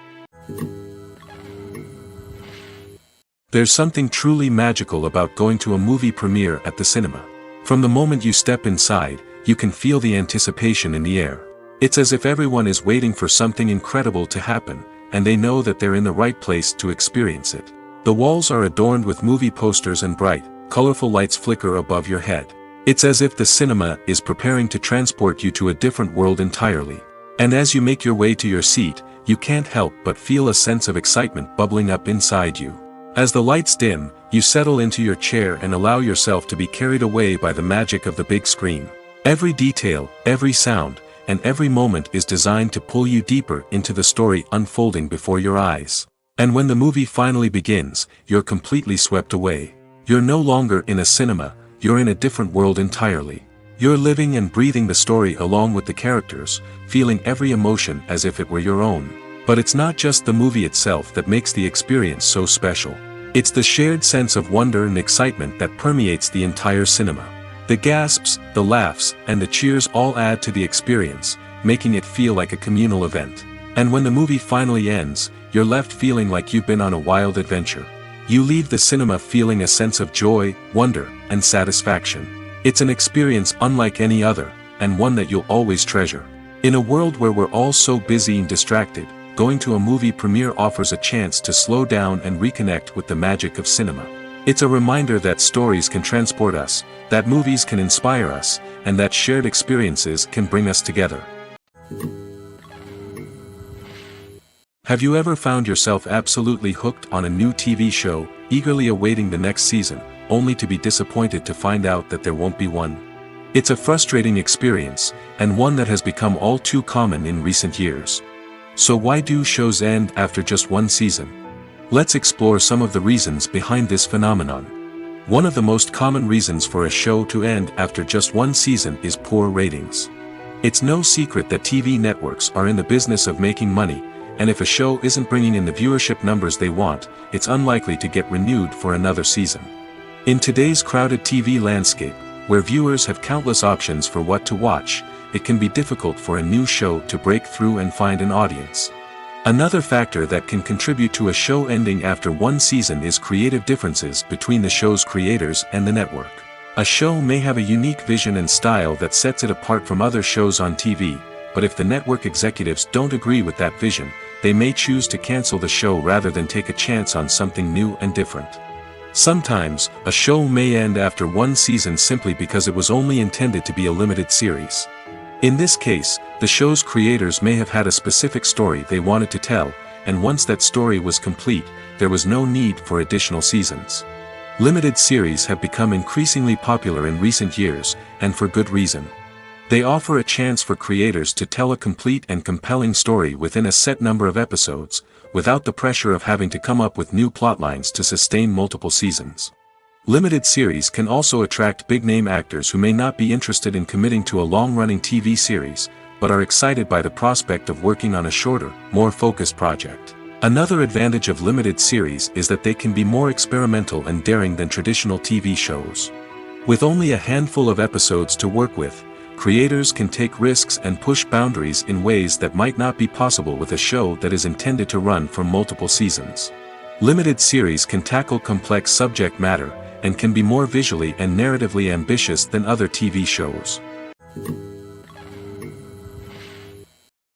There's something truly magical about going to a movie premiere at the cinema. From the moment you step inside, you can feel the anticipation in the air. It's as if everyone is waiting for something incredible to happen, and they know that they're in the right place to experience it. The walls are adorned with movie posters and bright, colorful lights flicker above your head. It's as if the cinema is preparing to transport you to a different world entirely. And as you make your way to your seat, you can't help but feel a sense of excitement bubbling up inside you. As the lights dim, you settle into your chair and allow yourself to be carried away by the magic of the big screen. Every detail, every sound, and every moment is designed to pull you deeper into the story unfolding before your eyes. And when the movie finally begins, you're completely swept away. You're no longer in a cinema, you're in a different world entirely. You're living and breathing the story along with the characters, feeling every emotion as if it were your own. But it's not just the movie itself that makes the experience so special. It's the shared sense of wonder and excitement that permeates the entire cinema. The gasps, the laughs, and the cheers all add to the experience, making it feel like a communal event. And when the movie finally ends, you're left feeling like you've been on a wild adventure. You leave the cinema feeling a sense of joy, wonder, and satisfaction. It's an experience unlike any other, and one that you'll always treasure. In a world where we're all so busy and distracted, going to a movie premiere offers a chance to slow down and reconnect with the magic of cinema. It's a reminder that stories can transport us, that movies can inspire us, and that shared experiences can bring us together. Have you ever found yourself absolutely hooked on a new TV show, eagerly awaiting the next season, only to be disappointed to find out that there won't be one? It's a frustrating experience, and one that has become all too common in recent years. So why do shows end after just one season? Let's explore some of the reasons behind this phenomenon. One of the most common reasons for a show to end after just one season is poor ratings. It's no secret that TV networks are in the business of making money, and if a show isn't bringing in the viewership numbers they want, it's unlikely to get renewed for another season. In today's crowded TV landscape, where viewers have countless options for what to watch, it can be difficult for a new show to break through and find an audience. Another factor that can contribute to a show ending after one season is creative differences between the show's creators and the network. A show may have a unique vision and style that sets it apart from other shows on TV, but if the network executives don't agree with that vision, they may choose to cancel the show rather than take a chance on something new and different. Sometimes, a show may end after one season simply because it was only intended to be a limited series. In this case, the show's creators may have had a specific story they wanted to tell, and once that story was complete, there was no need for additional seasons. Limited series have become increasingly popular in recent years, and for good reason. They offer a chance for creators to tell a complete and compelling story within a set number of episodes, without the pressure of having to come up with new plotlines to sustain multiple seasons. Limited series can also attract big-name actors who may not be interested in committing to a long-running TV series, but are excited by the prospect of working on a shorter, more focused project. Another advantage of limited series is that they can be more experimental and daring than traditional TV shows. With only a handful of episodes to work with, creators can take risks and push boundaries in ways that might not be possible with a show that is intended to run for multiple seasons. Limited series can tackle complex subject matter, and can be more visually and narratively ambitious than other TV shows.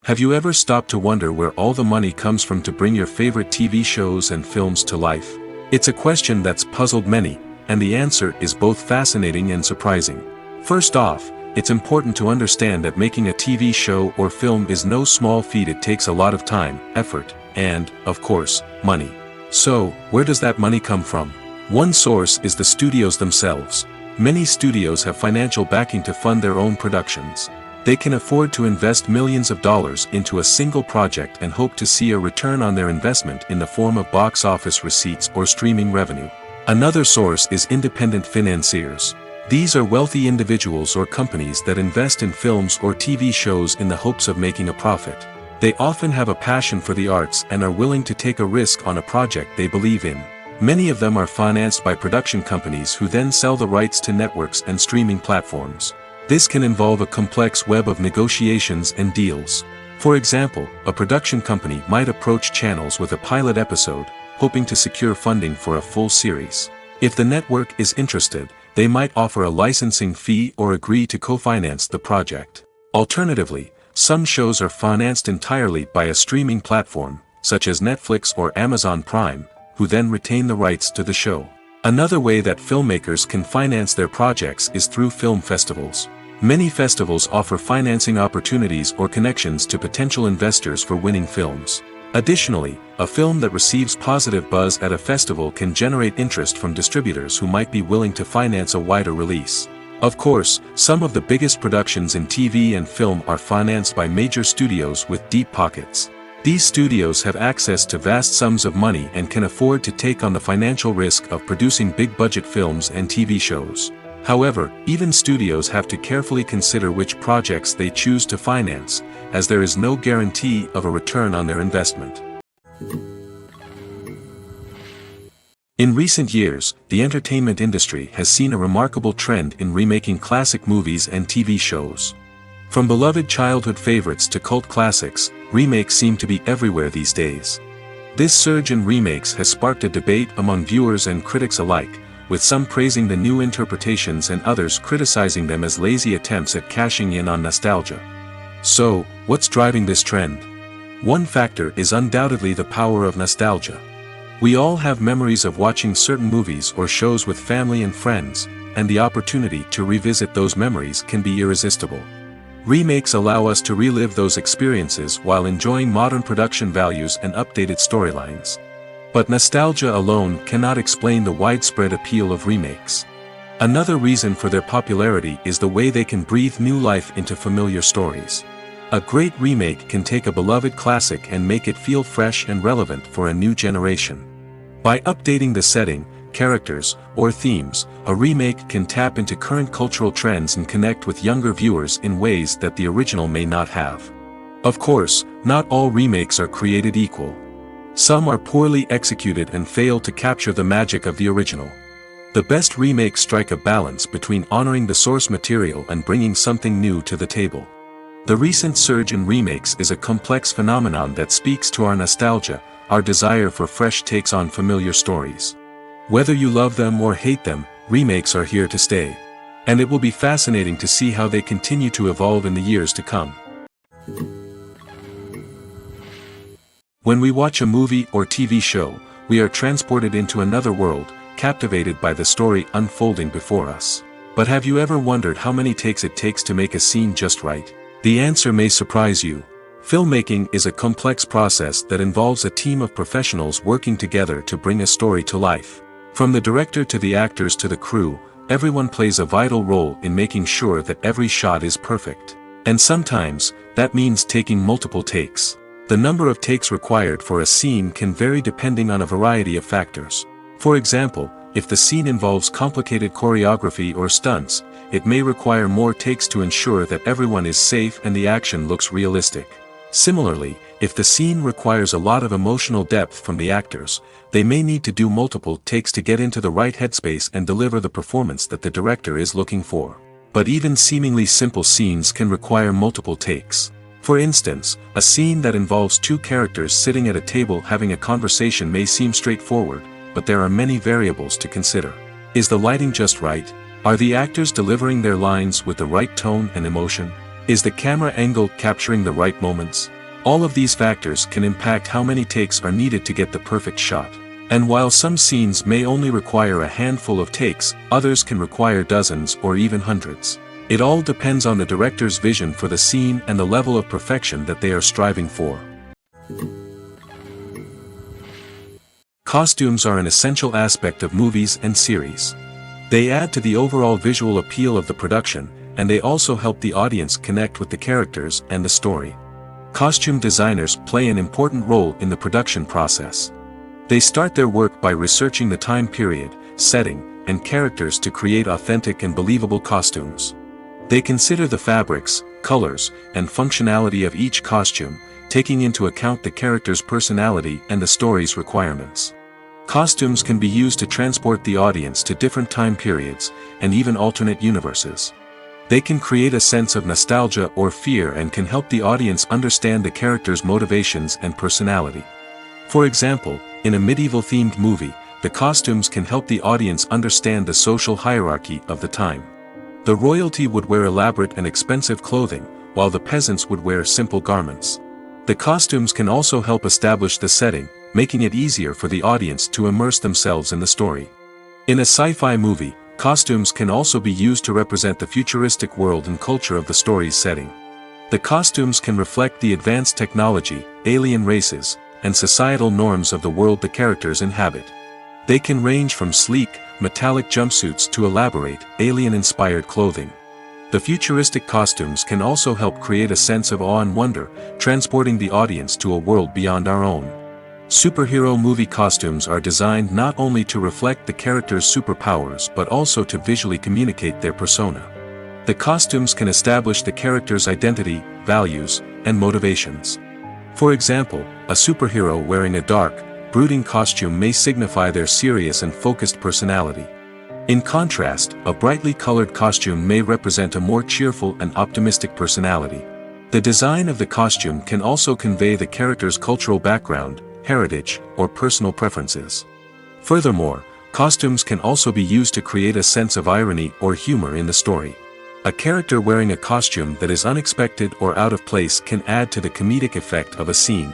Have you ever stopped to wonder where all the money comes from to bring your favorite TV shows and films to life? It's a question that's puzzled many, and the answer is both fascinating and surprising. First off, it's important to understand that making a TV show or film is no small feat. It takes a lot of time, effort, and, of course, money. So, where does that money come from? One source is the studios themselves. Many studios have financial backing to fund their own productions. They can afford to invest millions of dollars into a single project and hope to see a return on their investment in the form of box office receipts or streaming revenue. Another source is independent financiers. These are wealthy individuals or companies that invest in films or TV shows in the hopes of making a profit. They often have a passion for the arts and are willing to take a risk on a project they believe in. Many of them are financed by production companies who then sell the rights to networks and streaming platforms. This can involve a complex web of negotiations and deals. For example, a production company might approach channels with a pilot episode, hoping to secure funding for a full series. If the network is interested, they might offer a licensing fee or agree to co-finance the project. Alternatively, some shows are financed entirely by a streaming platform, such as Netflix or Amazon Prime, who then retain the rights to the show. Another way that filmmakers can finance their projects is through film festivals. Many festivals offer financing opportunities or connections to potential investors for winning films. Additionally, a film that receives positive buzz at a festival can generate interest from distributors who might be willing to finance a wider release. Of course, some of the biggest productions in TV and film are financed by major studios with deep pockets. These studios have access to vast sums of money and can afford to take on the financial risk of producing big-budget films and TV shows. However, even studios have to carefully consider which projects they choose to finance, as there is no guarantee of a return on their investment. In recent years, the entertainment industry has seen a remarkable trend in remaking classic movies and TV shows. From beloved childhood favorites to cult classics, remakes seem to be everywhere these days. This surge in remakes has sparked a debate among viewers and critics alike, with some praising the new interpretations and others criticizing them as lazy attempts at cashing in on nostalgia. So, what's driving this trend? One factor is undoubtedly the power of nostalgia. We all have memories of watching certain movies or shows with family and friends, and the opportunity to revisit those memories can be irresistible. Remakes allow us to relive those experiences while enjoying modern production values and updated storylines. But nostalgia alone cannot explain the widespread appeal of remakes. Another reason for their popularity is the way they can breathe new life into familiar stories. A great remake can take a beloved classic and make it feel fresh and relevant for a new generation. By updating the setting, characters, or themes, a remake can tap into current cultural trends and connect with younger viewers in ways that the original may not have. Of course, not all remakes are created equal. Some are poorly executed and fail to capture the magic of the original. The best remakes strike a balance between honoring the source material and bringing something new to the table. The recent surge in remakes is a complex phenomenon that speaks to our nostalgia, our desire for fresh takes on familiar stories. Whether you love them or hate them, remakes are here to stay. And it will be fascinating to see how they continue to evolve in the years to come. When we watch a movie or TV show, we are transported into another world, captivated by the story unfolding before us. But have you ever wondered how many takes it takes to make a scene just right? The answer may surprise you. Filmmaking is a complex process that involves a team of professionals working together to bring a story to life. From the director to the actors to the crew, everyone plays a vital role in making sure that every shot is perfect. And sometimes, that means taking multiple takes. The number of takes required for a scene can vary depending on a variety of factors. For example, if the scene involves complicated choreography or stunts, it may require more takes to ensure that everyone is safe and the action looks realistic. Similarly, if the scene requires a lot of emotional depth from the actors, they may need to do multiple takes to get into the right headspace and deliver the performance that the director is looking for. But even seemingly simple scenes can require multiple takes. For instance, a scene that involves two characters sitting at a table having a conversation may seem straightforward, but there are many variables to consider. Is the lighting just right? Are the actors delivering their lines with the right tone and emotion? Is the camera angle capturing the right moments? All of these factors can impact how many takes are needed to get the perfect shot. And while some scenes may only require a handful of takes, others can require dozens or even hundreds. It all depends on the director's vision for the scene and the level of perfection that they are striving for. Costumes are an essential aspect of movies and series. They add to the overall visual appeal of the production, and they also help the audience connect with the characters and the story. Costume designers play an important role in the production process. They start their work by researching the time period, setting, and characters to create authentic and believable costumes. They consider the fabrics, colors, and functionality of each costume, taking into account the character's personality and the story's requirements. Costumes can be used to transport the audience to different time periods, and even alternate universes. They can create a sense of nostalgia or fear and can help the audience understand the character's motivations and personality. For example, in a medieval-themed movie, the costumes can help the audience understand the social hierarchy of the time. The royalty would wear elaborate and expensive clothing, while the peasants would wear simple garments. The costumes can also help establish the setting, making it easier for the audience to immerse themselves in the story. In a sci-fi movie, costumes can also be used to represent the futuristic world and culture of the story's setting. The costumes can reflect the advanced technology, alien races, and societal norms of the world the characters inhabit. They can range from sleek, metallic jumpsuits to elaborate, alien-inspired clothing. The futuristic costumes can also help create a sense of awe and wonder, transporting the audience to a world beyond our own. Superhero movie costumes are designed not only to reflect the character's superpowers but also to visually communicate their persona. The costumes can establish the character's identity, values, and motivations. For example, a superhero wearing a dark, brooding costume may signify their serious and focused personality. In contrast, a brightly colored costume may represent a more cheerful and optimistic personality. The design of the costume can also convey the character's cultural background, heritage, or personal preferences. Furthermore, costumes can also be used to create a sense of irony or humor in the story. A character wearing a costume that is unexpected or out of place can add to the comedic effect of a scene.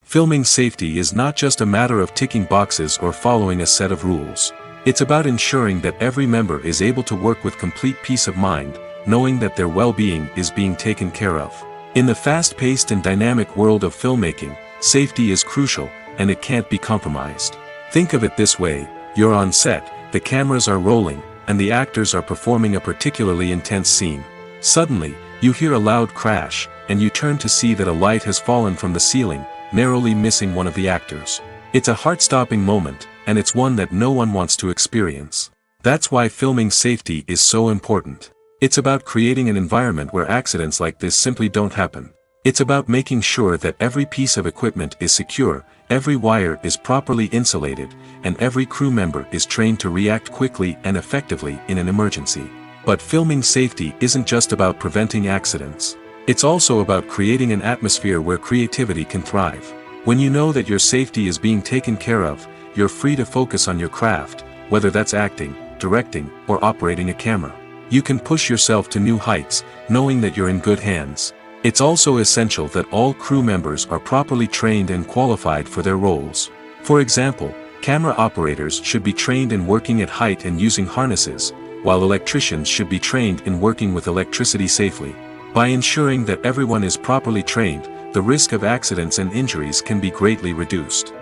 Filming safety is not just a matter of ticking boxes or following a set of rules. It's about ensuring that every member is able to work with complete peace of mind, knowing that their well-being is being taken care of. In the fast-paced and dynamic world of filmmaking, safety is crucial, and it can't be compromised. Think of it this way: you're on set, the cameras are rolling, and the actors are performing a particularly intense scene. Suddenly, you hear a loud crash, and you turn to see that a light has fallen from the ceiling, narrowly missing one of the actors. It's a heart-stopping moment, and it's one that no one wants to experience. That's why filming safety is so important. It's about creating an environment where accidents like this simply don't happen. It's about making sure that every piece of equipment is secure, every wire is properly insulated, and every crew member is trained to react quickly and effectively in an emergency. But filming safety isn't just about preventing accidents. It's also about creating an atmosphere where creativity can thrive. When you know that your safety is being taken care of, you're free to focus on your craft, whether that's acting, directing, or operating a camera. You can push yourself to new heights, knowing that you're in good hands. It's also essential that all crew members are properly trained and qualified for their roles. For example, camera operators should be trained in working at height and using harnesses, while electricians should be trained in working with electricity safely. By ensuring that everyone is properly trained, the risk of accidents and injuries can be greatly reduced.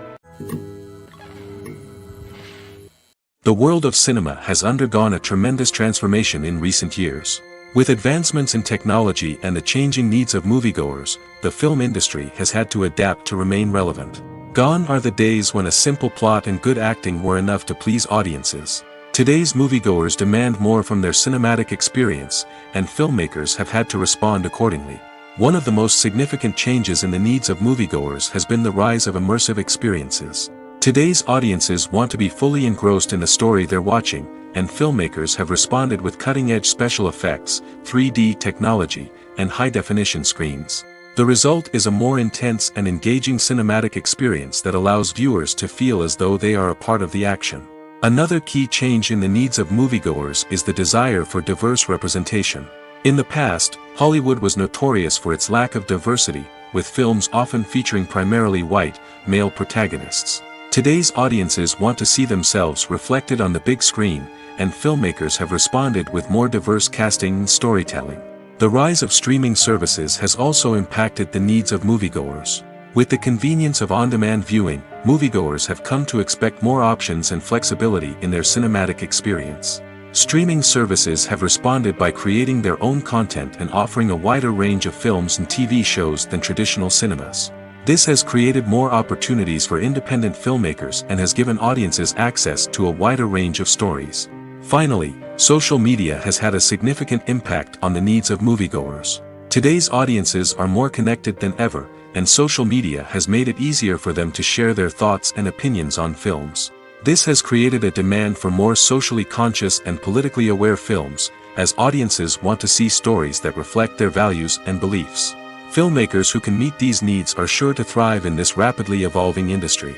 The world of cinema has undergone a tremendous transformation in recent years. With advancements in technology and the changing needs of moviegoers, the film industry has had to adapt to remain relevant. Gone are the days when a simple plot and good acting were enough to please audiences. Today's moviegoers demand more from their cinematic experience, and filmmakers have had to respond accordingly. One of the most significant changes in the needs of moviegoers has been the rise of immersive experiences. Today's audiences want to be fully engrossed in the story they're watching, and filmmakers have responded with cutting-edge special effects, 3D technology, and high-definition screens. The result is a more intense and engaging cinematic experience that allows viewers to feel as though they are a part of the action. Another key change in the needs of moviegoers is the desire for diverse representation. In the past, Hollywood was notorious for its lack of diversity, with films often featuring primarily white, male protagonists. Today's audiences want to see themselves reflected on the big screen, and filmmakers have responded with more diverse casting and storytelling. The rise of streaming services has also impacted the needs of moviegoers. With the convenience of on-demand viewing, moviegoers have come to expect more options and flexibility in their cinematic experience. Streaming services have responded by creating their own content and offering a wider range of films and TV shows than traditional cinemas. This has created more opportunities for independent filmmakers and has given audiences access to a wider range of stories. Finally, social media has had a significant impact on the needs of moviegoers. Today's audiences are more connected than ever, and social media has made it easier for them to share their thoughts and opinions on films. This has created a demand for more socially conscious and politically aware films, as audiences want to see stories that reflect their values and beliefs. Filmmakers who can meet these needs are sure to thrive in this rapidly evolving industry.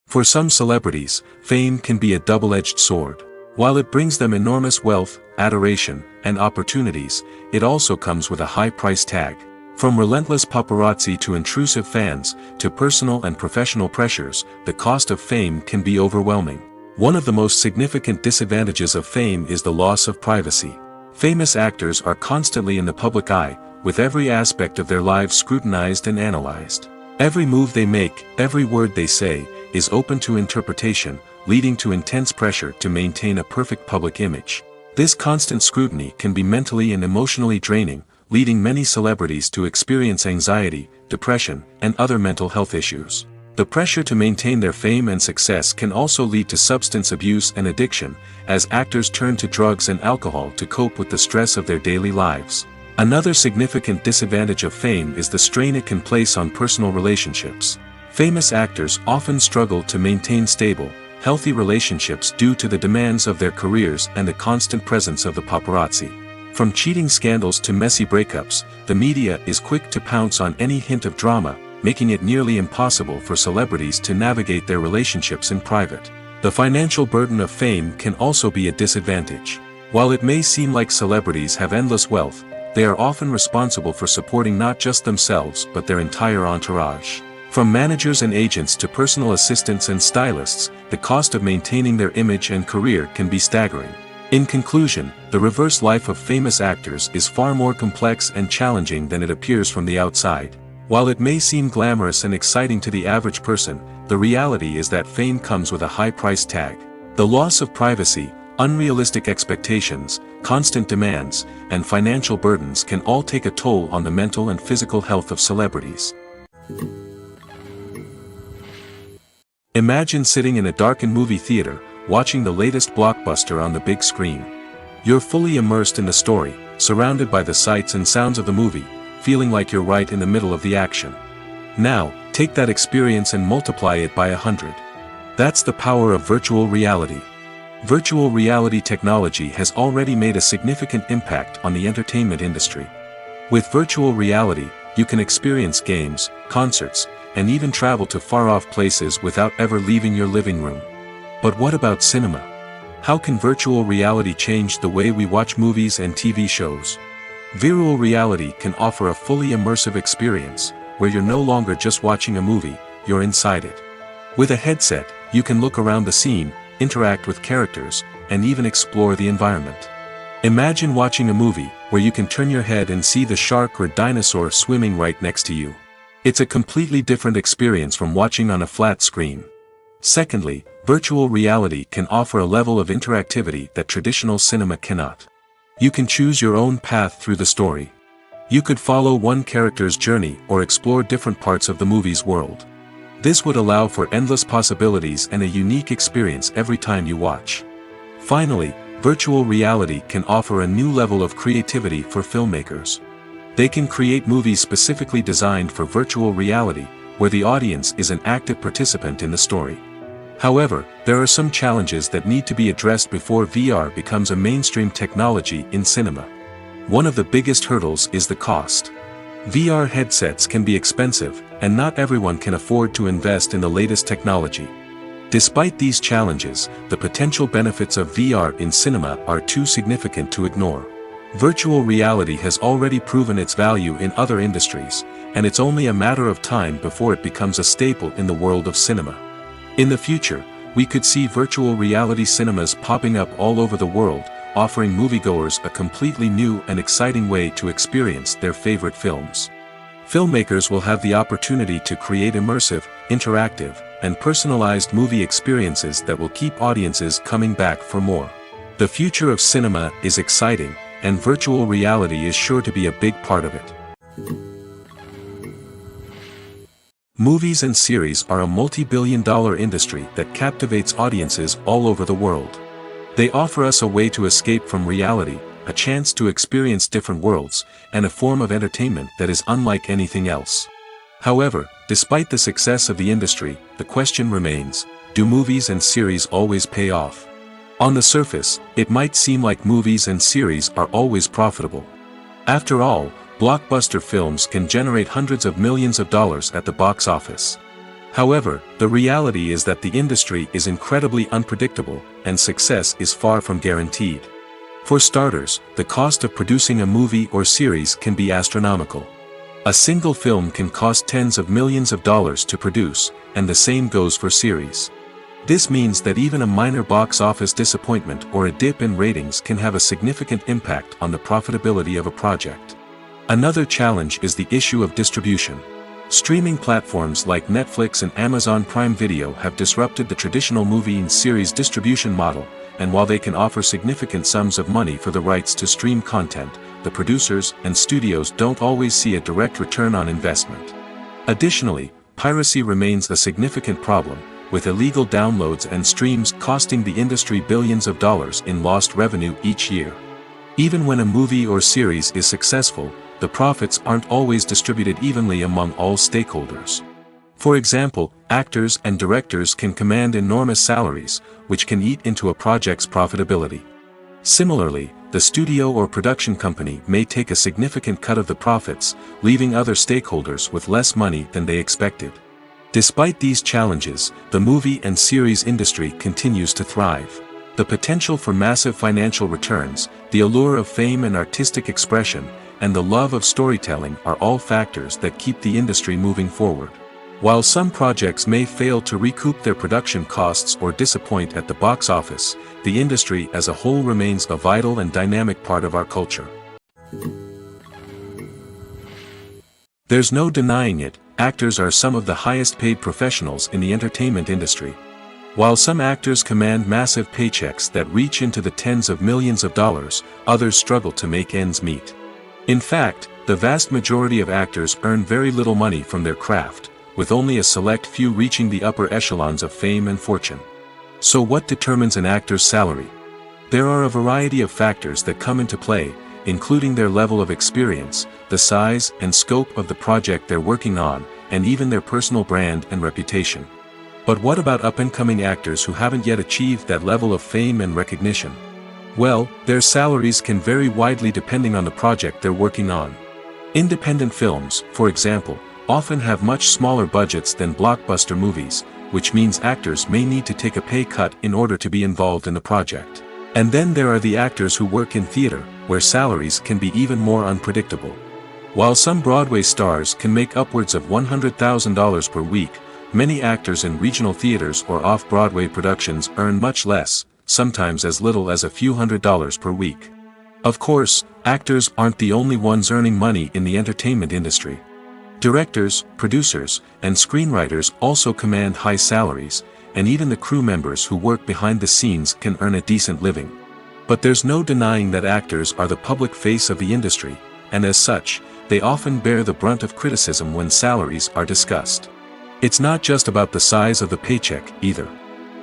For some celebrities, fame can be a double-edged sword. While it brings them enormous wealth, adoration, and opportunities, it also comes with a high price tag. From relentless paparazzi to intrusive fans, to personal and professional pressures, the cost of fame can be overwhelming. One of the most significant disadvantages of fame is the loss of privacy. Famous actors are constantly in the public eye, with every aspect of their lives scrutinized and analyzed. Every move they make, every word they say, is open to interpretation, leading to intense pressure to maintain a perfect public image. This constant scrutiny can be mentally and emotionally draining, leading many celebrities to experience anxiety, depression, and other mental health issues. The pressure to maintain their fame and success can also lead to substance abuse and addiction, as actors turn to drugs and alcohol to cope with the stress of their daily lives. Another significant disadvantage of fame is the strain it can place on personal relationships. Famous actors often struggle to maintain stable, healthy relationships due to the demands of their careers and the constant presence of the paparazzi. From cheating scandals to messy breakups, the media is quick to pounce on any hint of drama, making it nearly impossible for celebrities to navigate their relationships in private. The financial burden of fame can also be a disadvantage. While it may seem like celebrities have endless wealth, they are often responsible for supporting not just themselves but their entire entourage. From managers and agents to personal assistants and stylists, the cost of maintaining their image and career can be staggering. In conclusion, the reverse life of famous actors is far more complex and challenging than it appears from the outside. While it may seem glamorous and exciting to the average person, the reality is that fame comes with a high price tag. The loss of privacy, unrealistic expectations, constant demands, and financial burdens can all take a toll on the mental and physical health of celebrities. Imagine sitting in a darkened movie theater, watching the latest blockbuster on the big screen. You're fully immersed in the story, surrounded by the sights and sounds of the movie, feeling like you're right in the middle of the action. Now, take that experience and multiply it by 100. That's the power of virtual reality. Virtual reality technology has already made a significant impact on the entertainment industry. With virtual reality, you can experience games, concerts, and even travel to far-off places without ever leaving your living room. But what about cinema? How can virtual reality change the way we watch movies and TV shows? Virtual reality can offer a fully immersive experience, where you're no longer just watching a movie, you're inside it. With a headset, you can look around the scene, interact with characters, and even explore the environment. Imagine watching a movie, where you can turn your head and see the shark or dinosaur swimming right next to you. It's a completely different experience from watching on a flat screen. Secondly, virtual reality can offer a level of interactivity that traditional cinema cannot. You can choose your own path through the story. You could follow one character's journey or explore different parts of the movie's world. This would allow for endless possibilities and a unique experience every time you watch. Finally, virtual reality can offer a new level of creativity for filmmakers. They can create movies specifically designed for virtual reality, where the audience is an active participant in the story. However, there are some challenges that need to be addressed before VR becomes a mainstream technology in cinema. One of the biggest hurdles is the cost. VR headsets can be expensive, and not everyone can afford to invest in the latest technology. Despite these challenges, the potential benefits of VR in cinema are too significant to ignore. Virtual reality has already proven its value in other industries, and it's only a matter of time before it becomes a staple in the world of cinema. In the future, we could see virtual reality cinemas popping up all over the world, offering moviegoers a completely new and exciting way to experience their favorite films. Filmmakers will have the opportunity to create immersive, interactive, and personalized movie experiences that will keep audiences coming back for more. The future of cinema is exciting, and virtual reality is sure to be a big part of it. Movies and series are a multi-billion-dollar industry that captivates audiences all over the world. They offer us a way to escape from reality, a chance to experience different worlds, and a form of entertainment that is unlike anything else. However, despite the success of the industry, the question remains, do movies and series always pay off? On the surface, it might seem like movies and series are always profitable. After all, blockbuster films can generate hundreds of millions of dollars at the box office. However, the reality is that the industry is incredibly unpredictable, and success is far from guaranteed. For starters, the cost of producing a movie or series can be astronomical. A single film can cost tens of millions of dollars to produce, and the same goes for series. This means that even a minor box office disappointment or a dip in ratings can have a significant impact on the profitability of a project. Another challenge is the issue of distribution. Streaming platforms like Netflix and Amazon Prime Video have disrupted the traditional movie and series distribution model, and while they can offer significant sums of money for the rights to stream content, the producers and studios don't always see a direct return on investment. Additionally, piracy remains a significant problem, with illegal downloads and streams costing the industry billions of dollars in lost revenue each year. Even when a movie or series is successful, the profits aren't always distributed evenly among all stakeholders. For example, actors and directors can command enormous salaries, which can eat into a project's profitability. Similarly, the studio or production company may take a significant cut of the profits, leaving other stakeholders with less money than they expected. Despite these challenges, the movie and series industry continues to thrive. The potential for massive financial returns, the allure of fame and artistic expression, and the love of storytelling are all factors that keep the industry moving forward. While some projects may fail to recoup their production costs or disappoint at the box office, the industry as a whole remains a vital and dynamic part of our culture. There's no denying it, actors are some of the highest paid professionals in the entertainment industry. While some actors command massive paychecks that reach into the tens of millions of dollars, others struggle to make ends meet. In fact, the vast majority of actors earn very little money from their craft, with only a select few reaching the upper echelons of fame and fortune. So what determines an actor's salary? There are a variety of factors that come into play, including their level of experience, the size and scope of the project they're working on, and even their personal brand and reputation. But what about up-and-coming actors who haven't yet achieved that level of fame and recognition? Well, their salaries can vary widely depending on the project they're working on. Independent films, for example, often have much smaller budgets than blockbuster movies, which means actors may need to take a pay cut in order to be involved in the project. And then there are the actors who work in theater, where salaries can be even more unpredictable. While some Broadway stars can make upwards of $100,000 per week, many actors in regional theaters or off-Broadway productions earn much less, sometimes as little as a few $100s per week. Of course, actors aren't the only ones earning money in the entertainment industry. Directors, producers, and screenwriters also command high salaries, and even the crew members who work behind the scenes can earn a decent living. But there's no denying that actors are the public face of the industry, and as such, they often bear the brunt of criticism when salaries are discussed. It's not just about the size of the paycheck, either.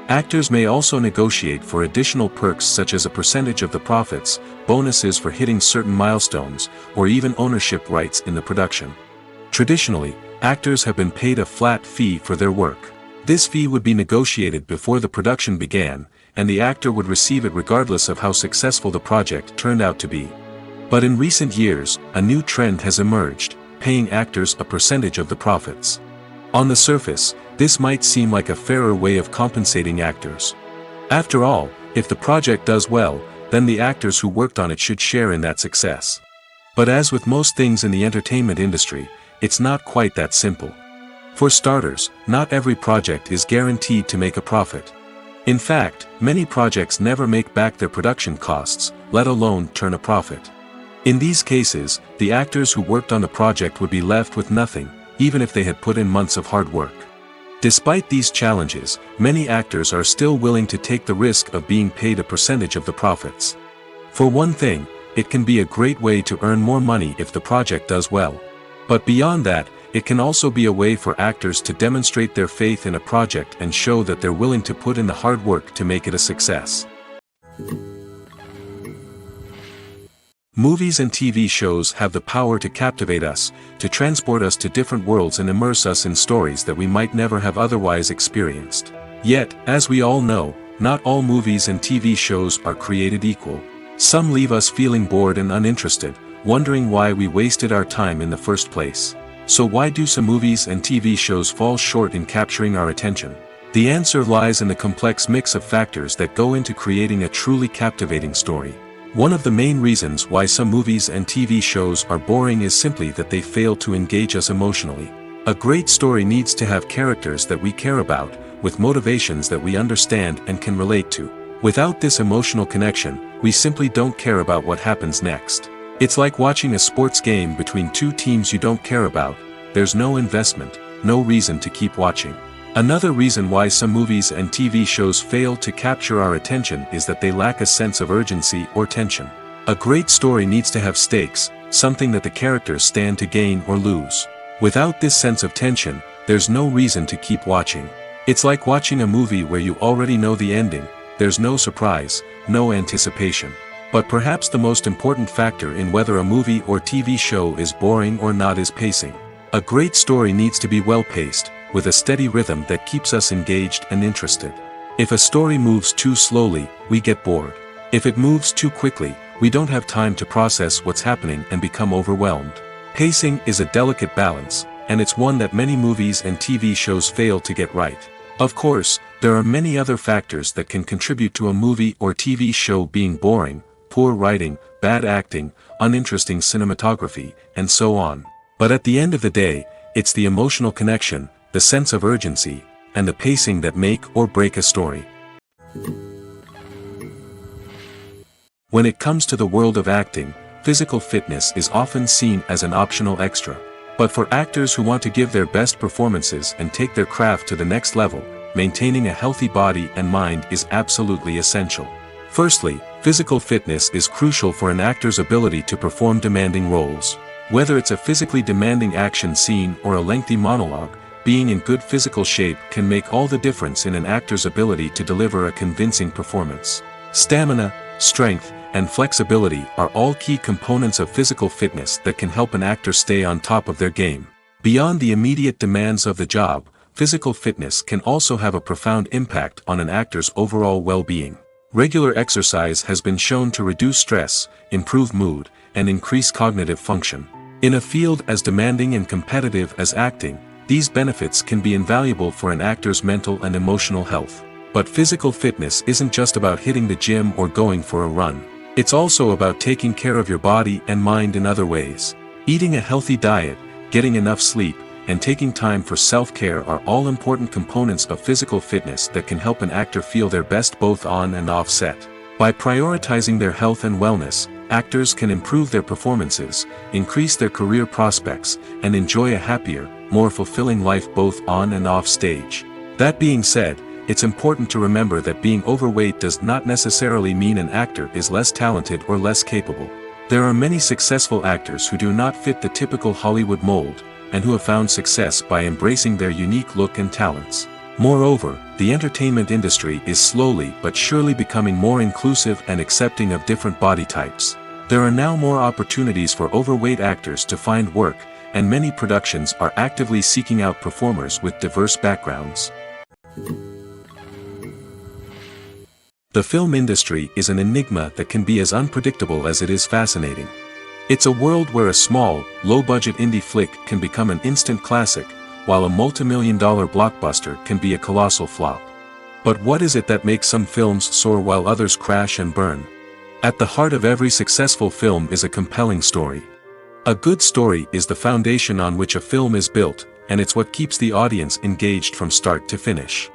Actors may also negotiate for additional perks such as a percentage of the profits, bonuses for hitting certain milestones, or even ownership rights in the production. Traditionally, actors have been paid a flat fee for their work. This fee would be negotiated before the production began, and the actor would receive it regardless of how successful the project turned out to be. But in recent years, a new trend has emerged, paying actors a percentage of the profits. On the surface, this might seem like a fairer way of compensating actors. After all, if the project does well, then the actors who worked on it should share in that success. But as with most things in the entertainment industry, it's not quite that simple. For starters, not every project is guaranteed to make a profit. In fact, many projects never make back their production costs, let alone turn a profit. In these cases, the actors who worked on the project would be left with nothing, even if they had put in months of hard work. Despite these challenges, many actors are still willing to take the risk of being paid a percentage of the profits. For one thing, it can be a great way to earn more money if the project does well. But beyond that, it can also be a way for actors to demonstrate their faith in a project and show that they're willing to put in the hard work to make it a success. Movies and TV shows have the power to captivate us, to transport us to different worlds and immerse us in stories that we might never have otherwise experienced. Yet, as we all know, not all movies and TV shows are created equal. Some leave us feeling bored and uninterested, wondering why we wasted our time in the first place. So why do some movies and TV shows fall short in capturing our attention? The answer lies in the complex mix of factors that go into creating a truly captivating story. One of the main reasons why some movies and TV shows are boring is simply that they fail to engage us emotionally. A great story needs to have characters that we care about, with motivations that we understand and can relate to. Without this emotional connection, we simply don't care about what happens next. It's like watching a sports game between two teams you don't care about. There's no investment, no reason to keep watching. Another reason why some movies and TV shows fail to capture our attention is that they lack a sense of urgency or tension. A great story needs to have stakes, something that the characters stand to gain or lose. Without this sense of tension, there's no reason to keep watching. It's like watching a movie where you already know the ending. There's no surprise, no anticipation. But perhaps the most important factor in whether a movie or TV show is boring or not is pacing. A great story needs to be well-paced, with a steady rhythm that keeps us engaged and interested. If a story moves too slowly, we get bored. If it moves too quickly, we don't have time to process what's happening and become overwhelmed. Pacing is a delicate balance, and it's one that many movies and TV shows fail to get right. Of course, there are many other factors that can contribute to a movie or TV show being boring: poor writing, bad acting, uninteresting cinematography, and so on. But at the end of the day, it's the emotional connection, the sense of urgency, and the pacing that make or break a story. When it comes to the world of acting, physical fitness is often seen as an optional extra. But for actors who want to give their best performances and take their craft to the next level, maintaining a healthy body and mind is absolutely essential. Firstly, physical fitness is crucial for an actor's ability to perform demanding roles. Whether it's a physically demanding action scene or a lengthy monologue, being in good physical shape can make all the difference in an actor's ability to deliver a convincing performance. Stamina, strength, and flexibility are all key components of physical fitness that can help an actor stay on top of their game. Beyond the immediate demands of the job, physical fitness can also have a profound impact on an actor's overall well-being. Regular exercise has been shown to reduce stress, improve mood, and increase cognitive function. In a field as demanding and competitive as acting, these benefits can be invaluable for an actor's mental and emotional health. But physical fitness isn't just about hitting the gym or going for a run. It's also about taking care of your body and mind in other ways. Eating a healthy diet, getting enough sleep, and taking time for self-care are all important components of physical fitness that can help an actor feel their best both on and off set. By prioritizing their health and wellness, actors can improve their performances, increase their career prospects, and enjoy a happier, more fulfilling life both on and off stage. That being said, it's important to remember that being overweight does not necessarily mean an actor is less talented or less capable. There are many successful actors who do not fit the typical Hollywood mold, and who have found success by embracing their unique look and talents. Moreover, the entertainment industry is slowly but surely becoming more inclusive and accepting of different body types. There are now more opportunities for overweight actors to find work, and many productions are actively seeking out performers with diverse backgrounds. The film industry is an enigma that can be as unpredictable as it is fascinating. It's a world where a small, low-budget indie flick can become an instant classic, while a multi-million-dollar blockbuster can be a colossal flop. But what is it that makes some films soar while others crash and burn? At the heart of every successful film is a compelling story. A good story is the foundation on which a film is built, and it's what keeps the audience engaged from start to finish.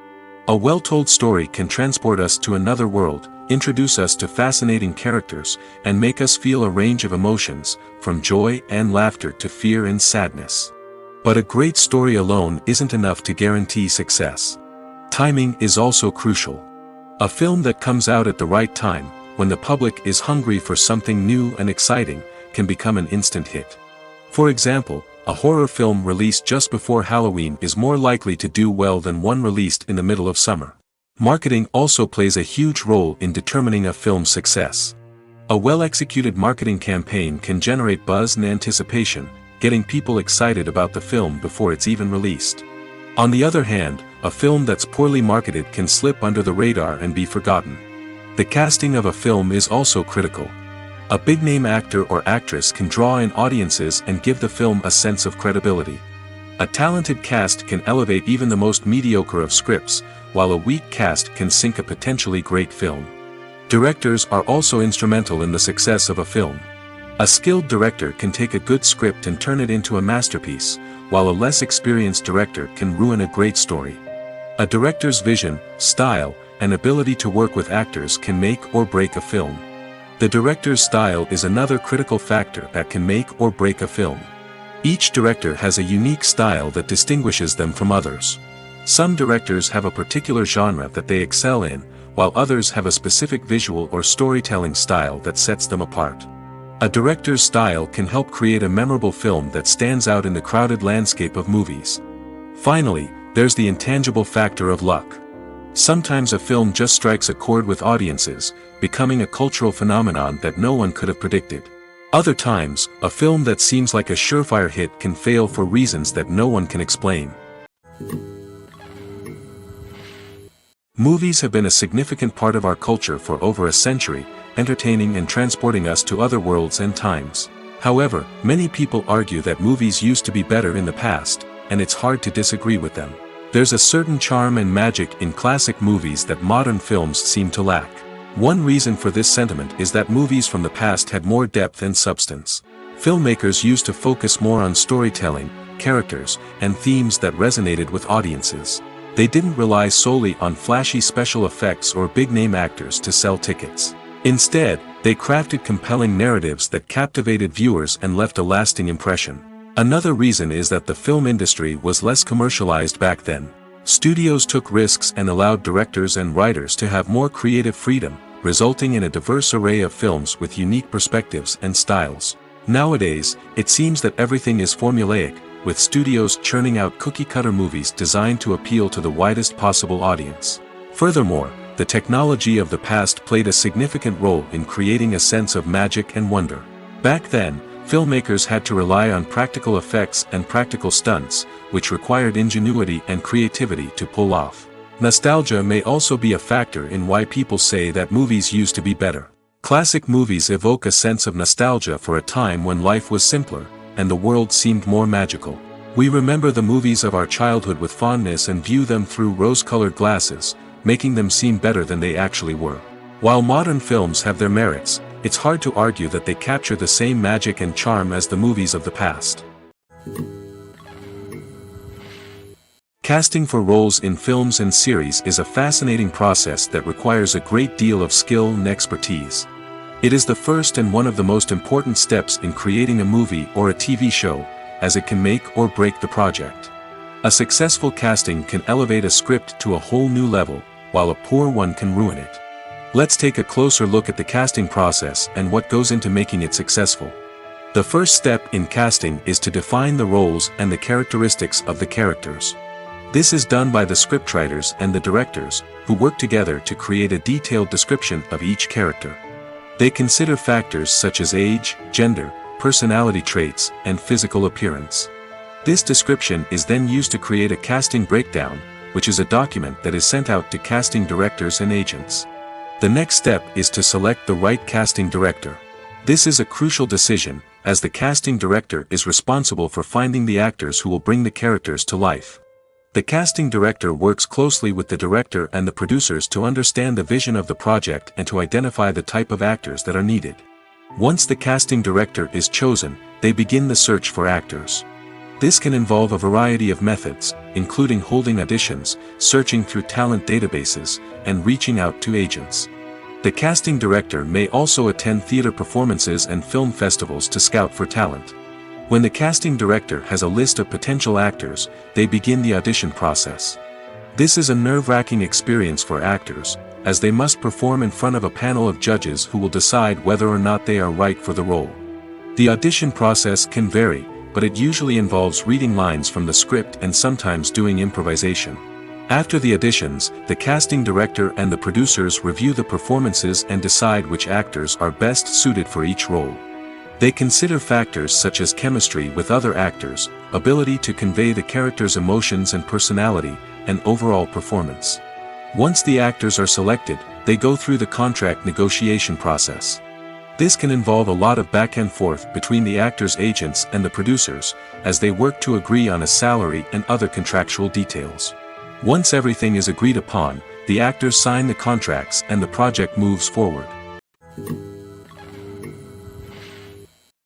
A well-told story can transport us to another world, introduce us to fascinating characters, and make us feel a range of emotions, from joy and laughter to fear and sadness. But a great story alone isn't enough to guarantee success. Timing is also crucial. A film that comes out at the right time, when the public is hungry for something new and exciting, can become an instant hit. For example, A horror film released just before Halloween is more likely to do well than one released in the middle of summer. Marketing also plays a huge role in determining a film's success. A well-executed marketing campaign can generate buzz and anticipation, getting people excited about the film before it's even released. On the other hand, a film that's poorly marketed can slip under the radar and be forgotten. The casting of a film is also critical. A big-name actor or actress can draw in audiences and give the film a sense of credibility. A talented cast can elevate even the most mediocre of scripts, while a weak cast can sink a potentially great film. Directors are also instrumental in the success of a film. A skilled director can take a good script and turn it into a masterpiece, while a less experienced director can ruin a great story. A director's vision, style, and ability to work with actors can make or break a film. The director's style is another critical factor that can make or break a film. Each director has a unique style that distinguishes them from others. Some directors have a particular genre that they excel in, while others have a specific visual or storytelling style that sets them apart. A director's style can help create a memorable film that stands out in the crowded landscape of movies. Finally, there's the intangible factor of luck. Sometimes a film just strikes a chord with audiences, becoming a cultural phenomenon that no one could have predicted. Other times, a film that seems like a surefire hit can fail for reasons that no one can explain. Movies have been a significant part of our culture for over a century, entertaining and transporting us to other worlds and times. However, many people argue that movies used to be better in the past, and it's hard to disagree with them. There's a certain charm and magic in classic movies that modern films seem to lack. One reason for this sentiment is that movies from the past had more depth and substance. Filmmakers used to focus more on storytelling, characters, and themes that resonated with audiences. They didn't rely solely on flashy special effects or big-name actors to sell tickets. Instead, they crafted compelling narratives that captivated viewers and left a lasting impression. Another reason is that the film industry was less commercialized back then. Studios took risks and allowed directors and writers to have more creative freedom, resulting in a diverse array of films with unique perspectives and styles. Nowadays, it seems that everything is formulaic, with studios churning out cookie-cutter movies designed to appeal to the widest possible audience. Furthermore, the technology of the past played a significant role in creating a sense of magic and wonder. Back then, filmmakers had to rely on practical effects and practical stunts, which required ingenuity and creativity to pull off. Nostalgia may also be a factor in why people say that movies used to be better. Classic movies evoke a sense of nostalgia for a time when life was simpler, and the world seemed more magical. We remember the movies of our childhood with fondness and view them through rose-colored glasses, making them seem better than they actually were. While modern films have their merits, it's hard to argue that they capture the same magic and charm as the movies of the past. Casting for roles in films and series is a fascinating process that requires a great deal of skill and expertise. It is the first and one of the most important steps in creating a movie or a TV show, as it can make or break the project. A successful casting can elevate a script to a whole new level, while a poor one can ruin it. Let's take a closer look at the casting process and what goes into making it successful. The first step in casting is to define the roles and the characteristics of the characters. This is done by the scriptwriters and the directors, who work together to create a detailed description of each character. They consider factors such as age, gender, personality traits, and physical appearance. This description is then used to create a casting breakdown, which is a document that is sent out to casting directors and agents. The next step is to select the right casting director. This is a crucial decision, as the casting director is responsible for finding the actors who will bring the characters to life. The casting director works closely with the director and the producers to understand the vision of the project and to identify the type of actors that are needed. Once the casting director is chosen, they begin the search for actors. This can involve a variety of methods, including holding auditions, searching through talent databases, and reaching out to agents. The casting director may also attend theater performances and film festivals to scout for talent. When the casting director has a list of potential actors, they begin the audition process. This is a nerve-wracking experience for actors, as they must perform in front of a panel of judges who will decide whether or not they are right for the role. The audition process can vary, but it usually involves reading lines from the script and sometimes doing improvisation. After the auditions, the casting director and the producers review the performances and decide which actors are best suited for each role. They consider factors such as chemistry with other actors, ability to convey the character's emotions and personality, and overall performance. Once the actors are selected, they go through the contract negotiation process. This can involve a lot of back and forth between the actors' agents and the producers, as they work to agree on a salary and other contractual details. Once everything is agreed upon, the actors sign the contracts and the project moves forward.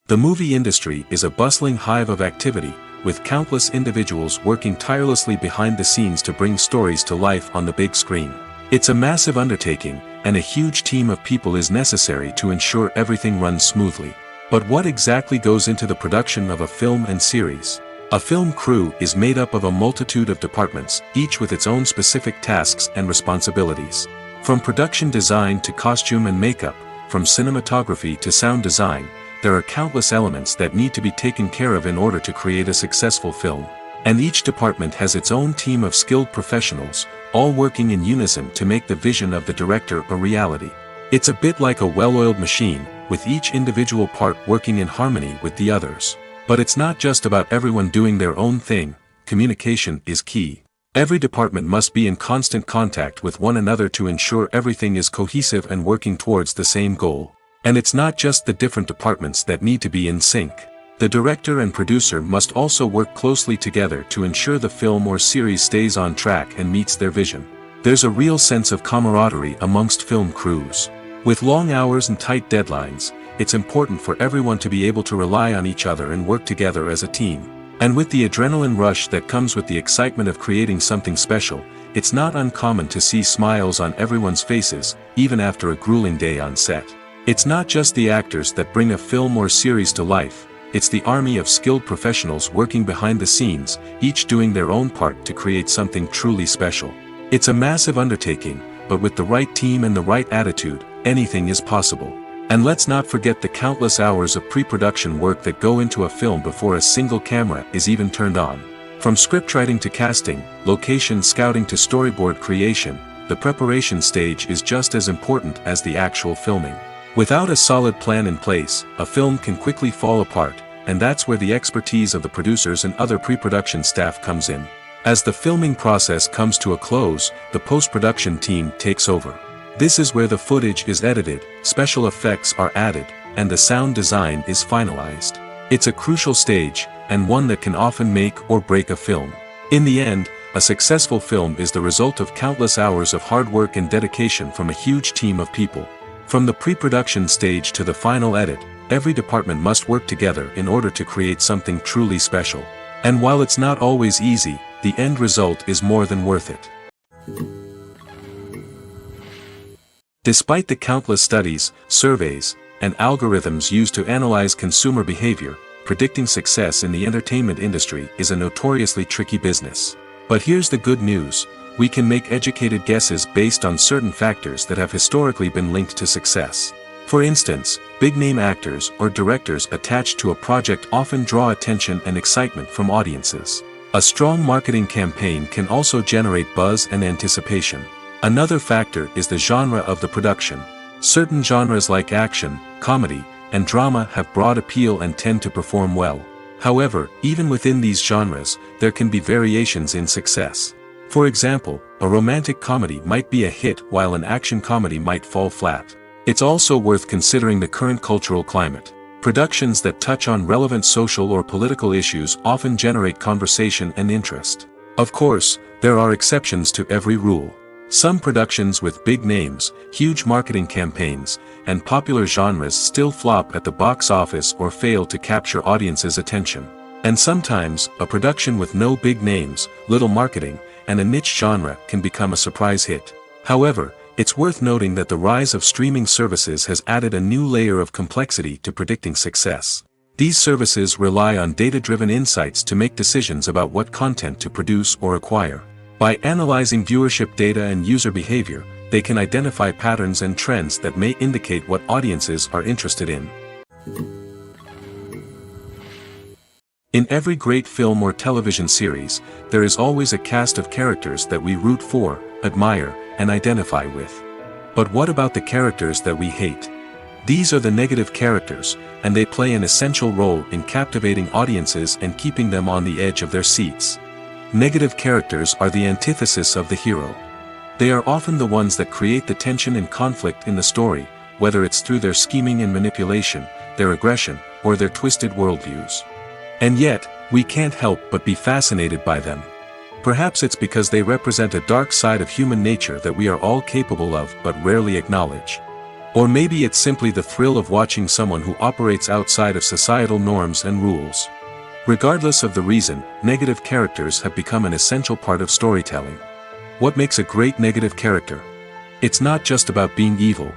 The movie industry is a bustling hive of activity, with countless individuals working tirelessly behind the scenes to bring stories to life on the big screen. It's a massive undertaking, and a huge team of people is necessary to ensure everything runs smoothly. But what exactly goes into the production of a film and series? A film crew is made up of a multitude of departments, each with its own specific tasks and responsibilities. From production design to costume and makeup, from cinematography to sound design, there are countless elements that need to be taken care of in order to create a successful film. And each department has its own team of skilled professionals, all working in unison to make the vision of the director a reality. It's a bit like a well-oiled machine, with each individual part working in harmony with the others. But it's not just about everyone doing their own thing. Communication is key. Every department must be in constant contact with one another to ensure everything is cohesive and working towards the same goal. And it's not just the different departments that need to be in sync. The director and producer must also work closely together to ensure the film or series stays on track and meets their vision. There's a real sense of camaraderie amongst film crews. With long hours and tight deadlines, it's important for everyone to be able to rely on each other and work together as a team. And with the adrenaline rush that comes with the excitement of creating something special, it's not uncommon to see smiles on everyone's faces, even after a grueling day on set. It's not just the actors that bring a film or series to life, it's the army of skilled professionals working behind the scenes, each doing their own part to create something truly special. It's a massive undertaking, but with the right team and the right attitude, anything is possible. And let's not forget the countless hours of pre-production work that go into a film before a single camera is even turned on. From scriptwriting to casting, location scouting to storyboard creation, the preparation stage is just as important as the actual filming. Without a solid plan in place, a film can quickly fall apart, and that's where the expertise of the producers and other pre-production staff comes in. As the filming process comes to a close, the post-production team takes over. This is where the footage is edited, special effects are added, and the sound design is finalized. It's a crucial stage, and one that can often make or break a film. In the end, a successful film is the result of countless hours of hard work and dedication from a huge team of people. From the pre-production stage to the final edit, every department must work together in order to create something truly special. And while it's not always easy, the end result is more than worth it. Despite the countless studies, surveys, and algorithms used to analyze consumer behavior, predicting success in the entertainment industry is a notoriously tricky business. But here's the good news: we can make educated guesses based on certain factors that have historically been linked to success. For instance, big-name actors or directors attached to a project often draw attention and excitement from audiences. A strong marketing campaign can also generate buzz and anticipation. Another factor is the genre of the production. Certain genres like action, comedy, and drama have broad appeal and tend to perform well. However, even within these genres, there can be variations in success. For example, a romantic comedy might be a hit while an action comedy might fall flat. It's also worth considering the current cultural climate. Productions that touch on relevant social or political issues often generate conversation and interest. Of course, there are exceptions to every rule. Some productions with big names, huge marketing campaigns, and popular genres still flop at the box office or fail to capture audiences' attention. And sometimes, a production with no big names, little marketing, and a niche genre can become a surprise hit. However, it's worth noting that the rise of streaming services has added a new layer of complexity to predicting success. These services rely on data-driven insights to make decisions about what content to produce or acquire. By analyzing viewership data and user behavior, they can identify patterns and trends that may indicate what audiences are interested in. In every great film or television series, there is always a cast of characters that we root for, admire, and identify with. But what about the characters that we hate? These are the negative characters, and they play an essential role in captivating audiences and keeping them on the edge of their seats. Negative characters are the antithesis of the hero. They are often the ones that create the tension and conflict in the story, whether it's through their scheming and manipulation, their aggression, or their twisted worldviews. And yet, we can't help but be fascinated by them. Perhaps it's because they represent a dark side of human nature that we are all capable of but rarely acknowledge. Or maybe it's simply the thrill of watching someone who operates outside of societal norms and rules. Regardless of the reason, negative characters have become an essential part of storytelling. What makes a great negative character? It's not just about being evil.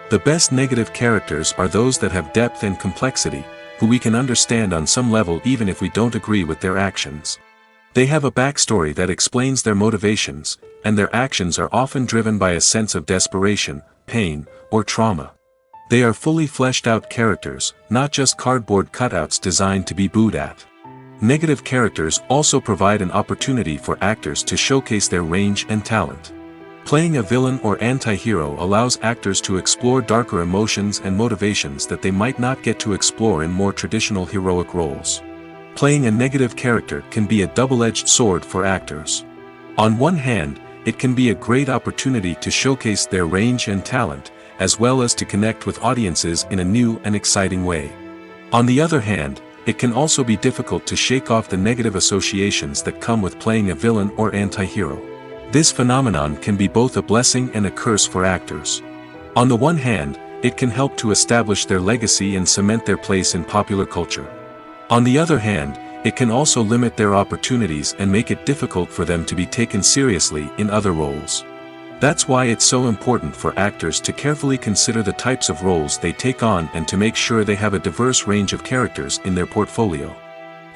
The best negative characters are those that have depth and complexity, who we can understand on some level even if we don't agree with their actions. They have a backstory that explains their motivations, and their actions are often driven by a sense of desperation, pain, or trauma. They are fully fleshed out characters, not just cardboard cutouts designed to be booed at. Negative characters also provide an opportunity for actors to showcase their range and talent. Playing a villain or anti-hero allows actors to explore darker emotions and motivations that they might not get to explore in more traditional heroic roles. Playing a negative character can be a double-edged sword for actors. On one hand, it can be a great opportunity to showcase their range and talent, as well as to connect with audiences in a new and exciting way. On the other hand, it can also be difficult to shake off the negative associations that come with playing a villain or anti-hero. This phenomenon can be both a blessing and a curse for actors. On the one hand, it can help to establish their legacy and cement their place in popular culture. On the other hand, it can also limit their opportunities and make it difficult for them to be taken seriously in other roles. That's why it's so important for actors to carefully consider the types of roles they take on and to make sure they have a diverse range of characters in their portfolio.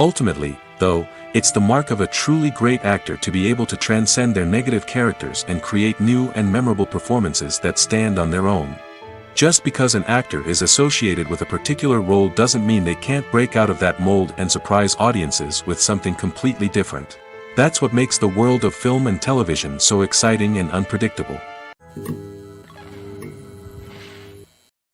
Ultimately, though, it's the mark of a truly great actor to be able to transcend their negative characters and create new and memorable performances that stand on their own. Just because an actor is associated with a particular role doesn't mean they can't break out of that mold and surprise audiences with something completely different. That's what makes the world of film and television so exciting and unpredictable.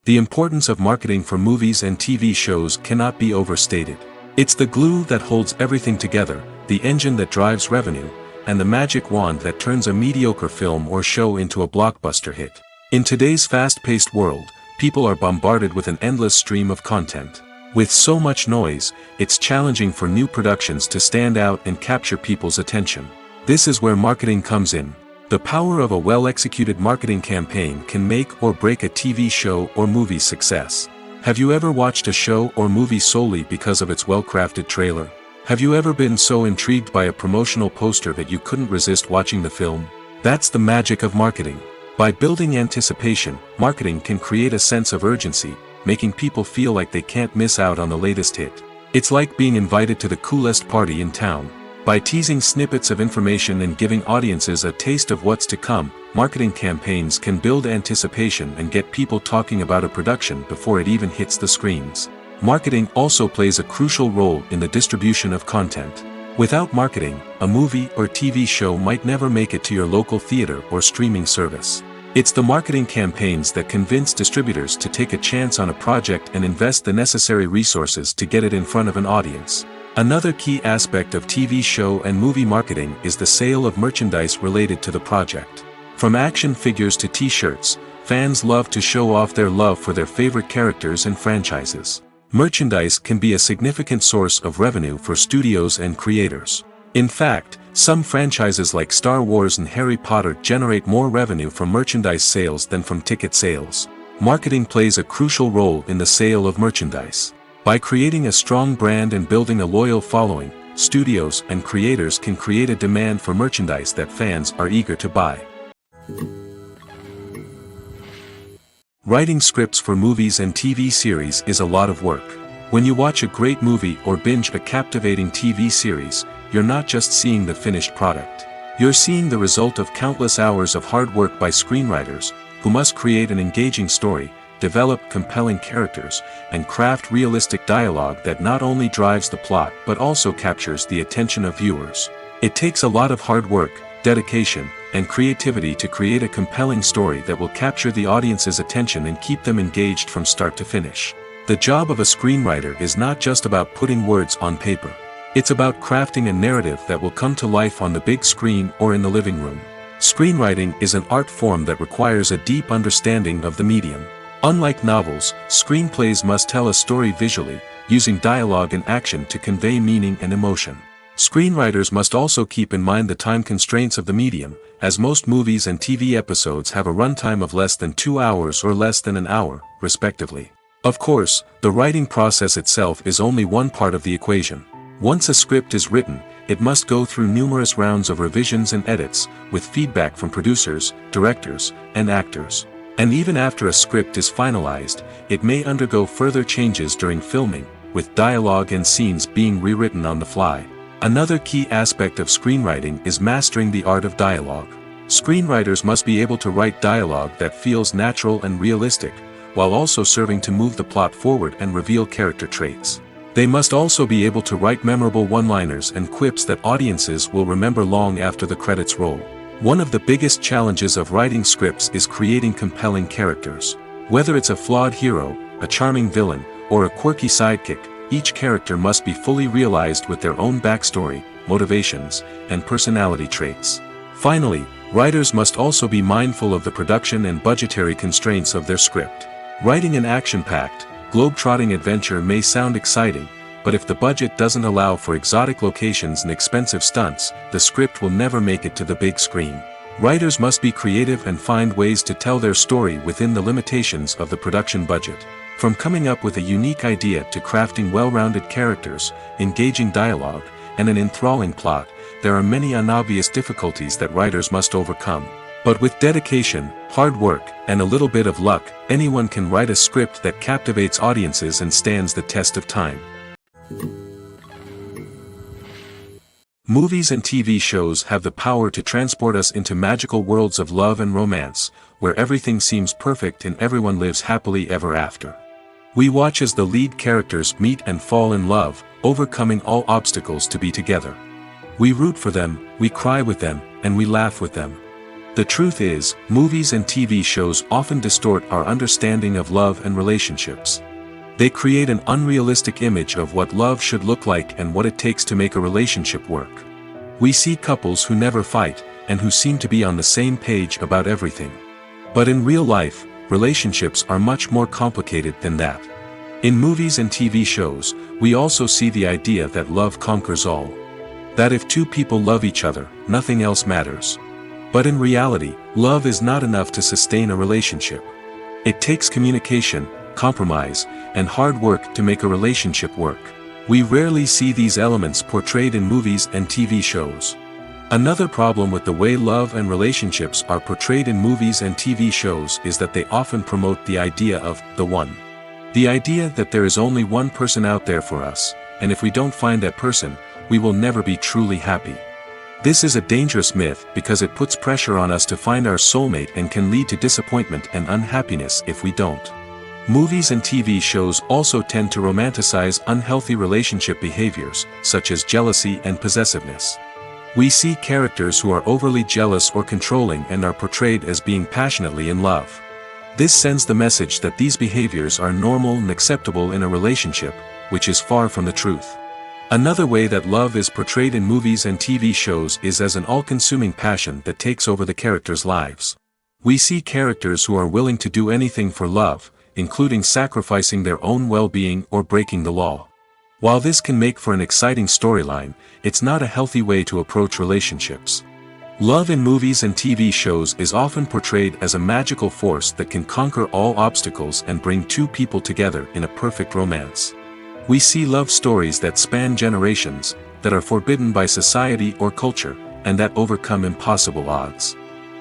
The importance of marketing for movies and TV shows cannot be overstated. It's the glue that holds everything together, the engine that drives revenue, and the magic wand that turns a mediocre film or show into a blockbuster hit. In today's fast-paced world, people are bombarded with an endless stream of content. With so much noise, it's challenging for new productions to stand out and capture people's attention. This is where marketing comes in. The power of a well-executed marketing campaign can make or break a TV show or movie's success. Have you ever watched a show or movie solely because of its well-crafted trailer? Have you ever been so intrigued by a promotional poster that you couldn't resist watching the film? That's the magic of marketing. By building anticipation, marketing can create a sense of urgency, making people feel like they can't miss out on the latest hit. It's like being invited to the coolest party in town. By teasing snippets of information and giving audiences a taste of what's to come, marketing campaigns can build anticipation and get people talking about a production before it even hits the screens. Marketing also plays a crucial role in the distribution of content. Without marketing, a movie or TV show might never make it to your local theater or streaming service. It's the marketing campaigns that convince distributors to take a chance on a project and invest the necessary resources to get it in front of an audience. Another key aspect of TV show and movie marketing is the sale of merchandise related to the project. From action figures to t-shirts, fans love to show off their love for their favorite characters and franchises. Merchandise can be a significant source of revenue for studios and creators. In fact, some franchises like Star Wars and Harry Potter generate more revenue from merchandise sales than from ticket sales. Marketing plays a crucial role in the sale of merchandise. By creating a strong brand and building a loyal following, studios and creators can create a demand for merchandise that fans are eager to buy. Writing scripts for movies and TV series is a lot of work. When you watch a great movie or binge a captivating TV series, you're not just seeing the finished product. You're seeing the result of countless hours of hard work by screenwriters, who must create an engaging story, develop compelling characters, and craft realistic dialogue that not only drives the plot but also captures the attention of viewers. It takes a lot of hard work, dedication, and creativity to create a compelling story that will capture the audience's attention and keep them engaged from start to finish. The job of a screenwriter is not just about putting words on paper. It's about crafting a narrative that will come to life on the big screen or in the living room. Screenwriting is an art form that requires a deep understanding of the medium. Unlike novels, screenplays must tell a story visually, using dialogue and action to convey meaning and emotion. Screenwriters must also keep in mind the time constraints of the medium, as most movies and TV episodes have a runtime of less than 2 hours or less than an hour, respectively. Of course, the writing process itself is only one part of the equation. Once a script is written, it must go through numerous rounds of revisions and edits, with feedback from producers, directors, and actors. And even after a script is finalized, it may undergo further changes during filming, with dialogue and scenes being rewritten on the fly. Another key aspect of screenwriting is mastering the art of dialogue. Screenwriters must be able to write dialogue that feels natural and realistic, while also serving to move the plot forward and reveal character traits. They must also be able to write memorable one-liners and quips that audiences will remember long after the credits roll. One of the biggest challenges of writing scripts is creating compelling characters. Whether it's a flawed hero, a charming villain, or a quirky sidekick, each character must be fully realized with their own backstory, motivations, and personality traits. Finally, writers must also be mindful of the production and budgetary constraints of their script. Writing an action-packed, globe-trotting adventure may sound exciting, but if the budget doesn't allow for exotic locations and expensive stunts, the script will never make it to the big screen. Writers must be creative and find ways to tell their story within the limitations of the production budget. From coming up with a unique idea to crafting well-rounded characters, engaging dialogue, and an enthralling plot, there are many unobvious difficulties that writers must overcome. But with dedication, hard work, and a little bit of luck, anyone can write a script that captivates audiences and stands the test of time. Movies and TV shows have the power to transport us into magical worlds of love and romance, where everything seems perfect and everyone lives happily ever after. We watch as the lead characters meet and fall in love, overcoming all obstacles to be together. We root for them, we cry with them, and we laugh with them. The truth is, movies and TV shows often distort our understanding of love and relationships. They create an unrealistic image of what love should look like and what it takes to make a relationship work. We see couples who never fight, and who seem to be on the same page about everything. But in real life, relationships are much more complicated than that. In movies and TV shows, we also see the idea that love conquers all. That if two people love each other, nothing else matters. But in reality, love is not enough to sustain a relationship. It takes communication, compromise, and hard work to make a relationship work. We rarely see these elements portrayed in movies and TV shows. Another problem with the way love and relationships are portrayed in movies and TV shows is that they often promote the idea of the one. The idea that there is only one person out there for us, and if we don't find that person, we will never be truly happy. This is a dangerous myth because it puts pressure on us to find our soulmate and can lead to disappointment and unhappiness if we don't. Movies and TV shows also tend to romanticize unhealthy relationship behaviors, such as jealousy and possessiveness. We see characters who are overly jealous or controlling and are portrayed as being passionately in love. This sends the message that these behaviors are normal and acceptable in a relationship, which is far from the truth. Another way that love is portrayed in movies and TV shows is as an all-consuming passion that takes over the characters' lives. We see characters who are willing to do anything for love, including sacrificing their own well-being or breaking the law. While this can make for an exciting storyline, it's not a healthy way to approach relationships. Love in movies and TV shows is often portrayed as a magical force that can conquer all obstacles and bring two people together in a perfect romance. We see love stories that span generations, that are forbidden by society or culture, and that overcome impossible odds.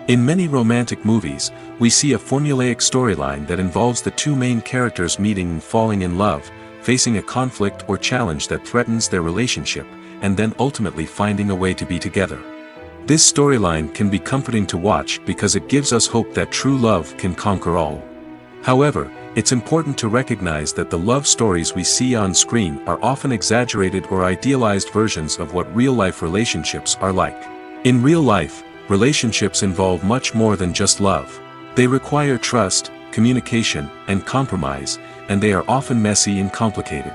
In many romantic movies, we see a formulaic storyline that involves the two main characters meeting and falling in love, facing a conflict or challenge that threatens their relationship, and then ultimately finding a way to be together. This storyline can be comforting to watch because it gives us hope that true love can conquer all. However, It's important to recognize that the love stories we see on screen are often exaggerated or idealized versions of what real-life relationships are like. In real life, relationships involve much more than just love. They require trust, communication, and compromise, and they are often messy and complicated.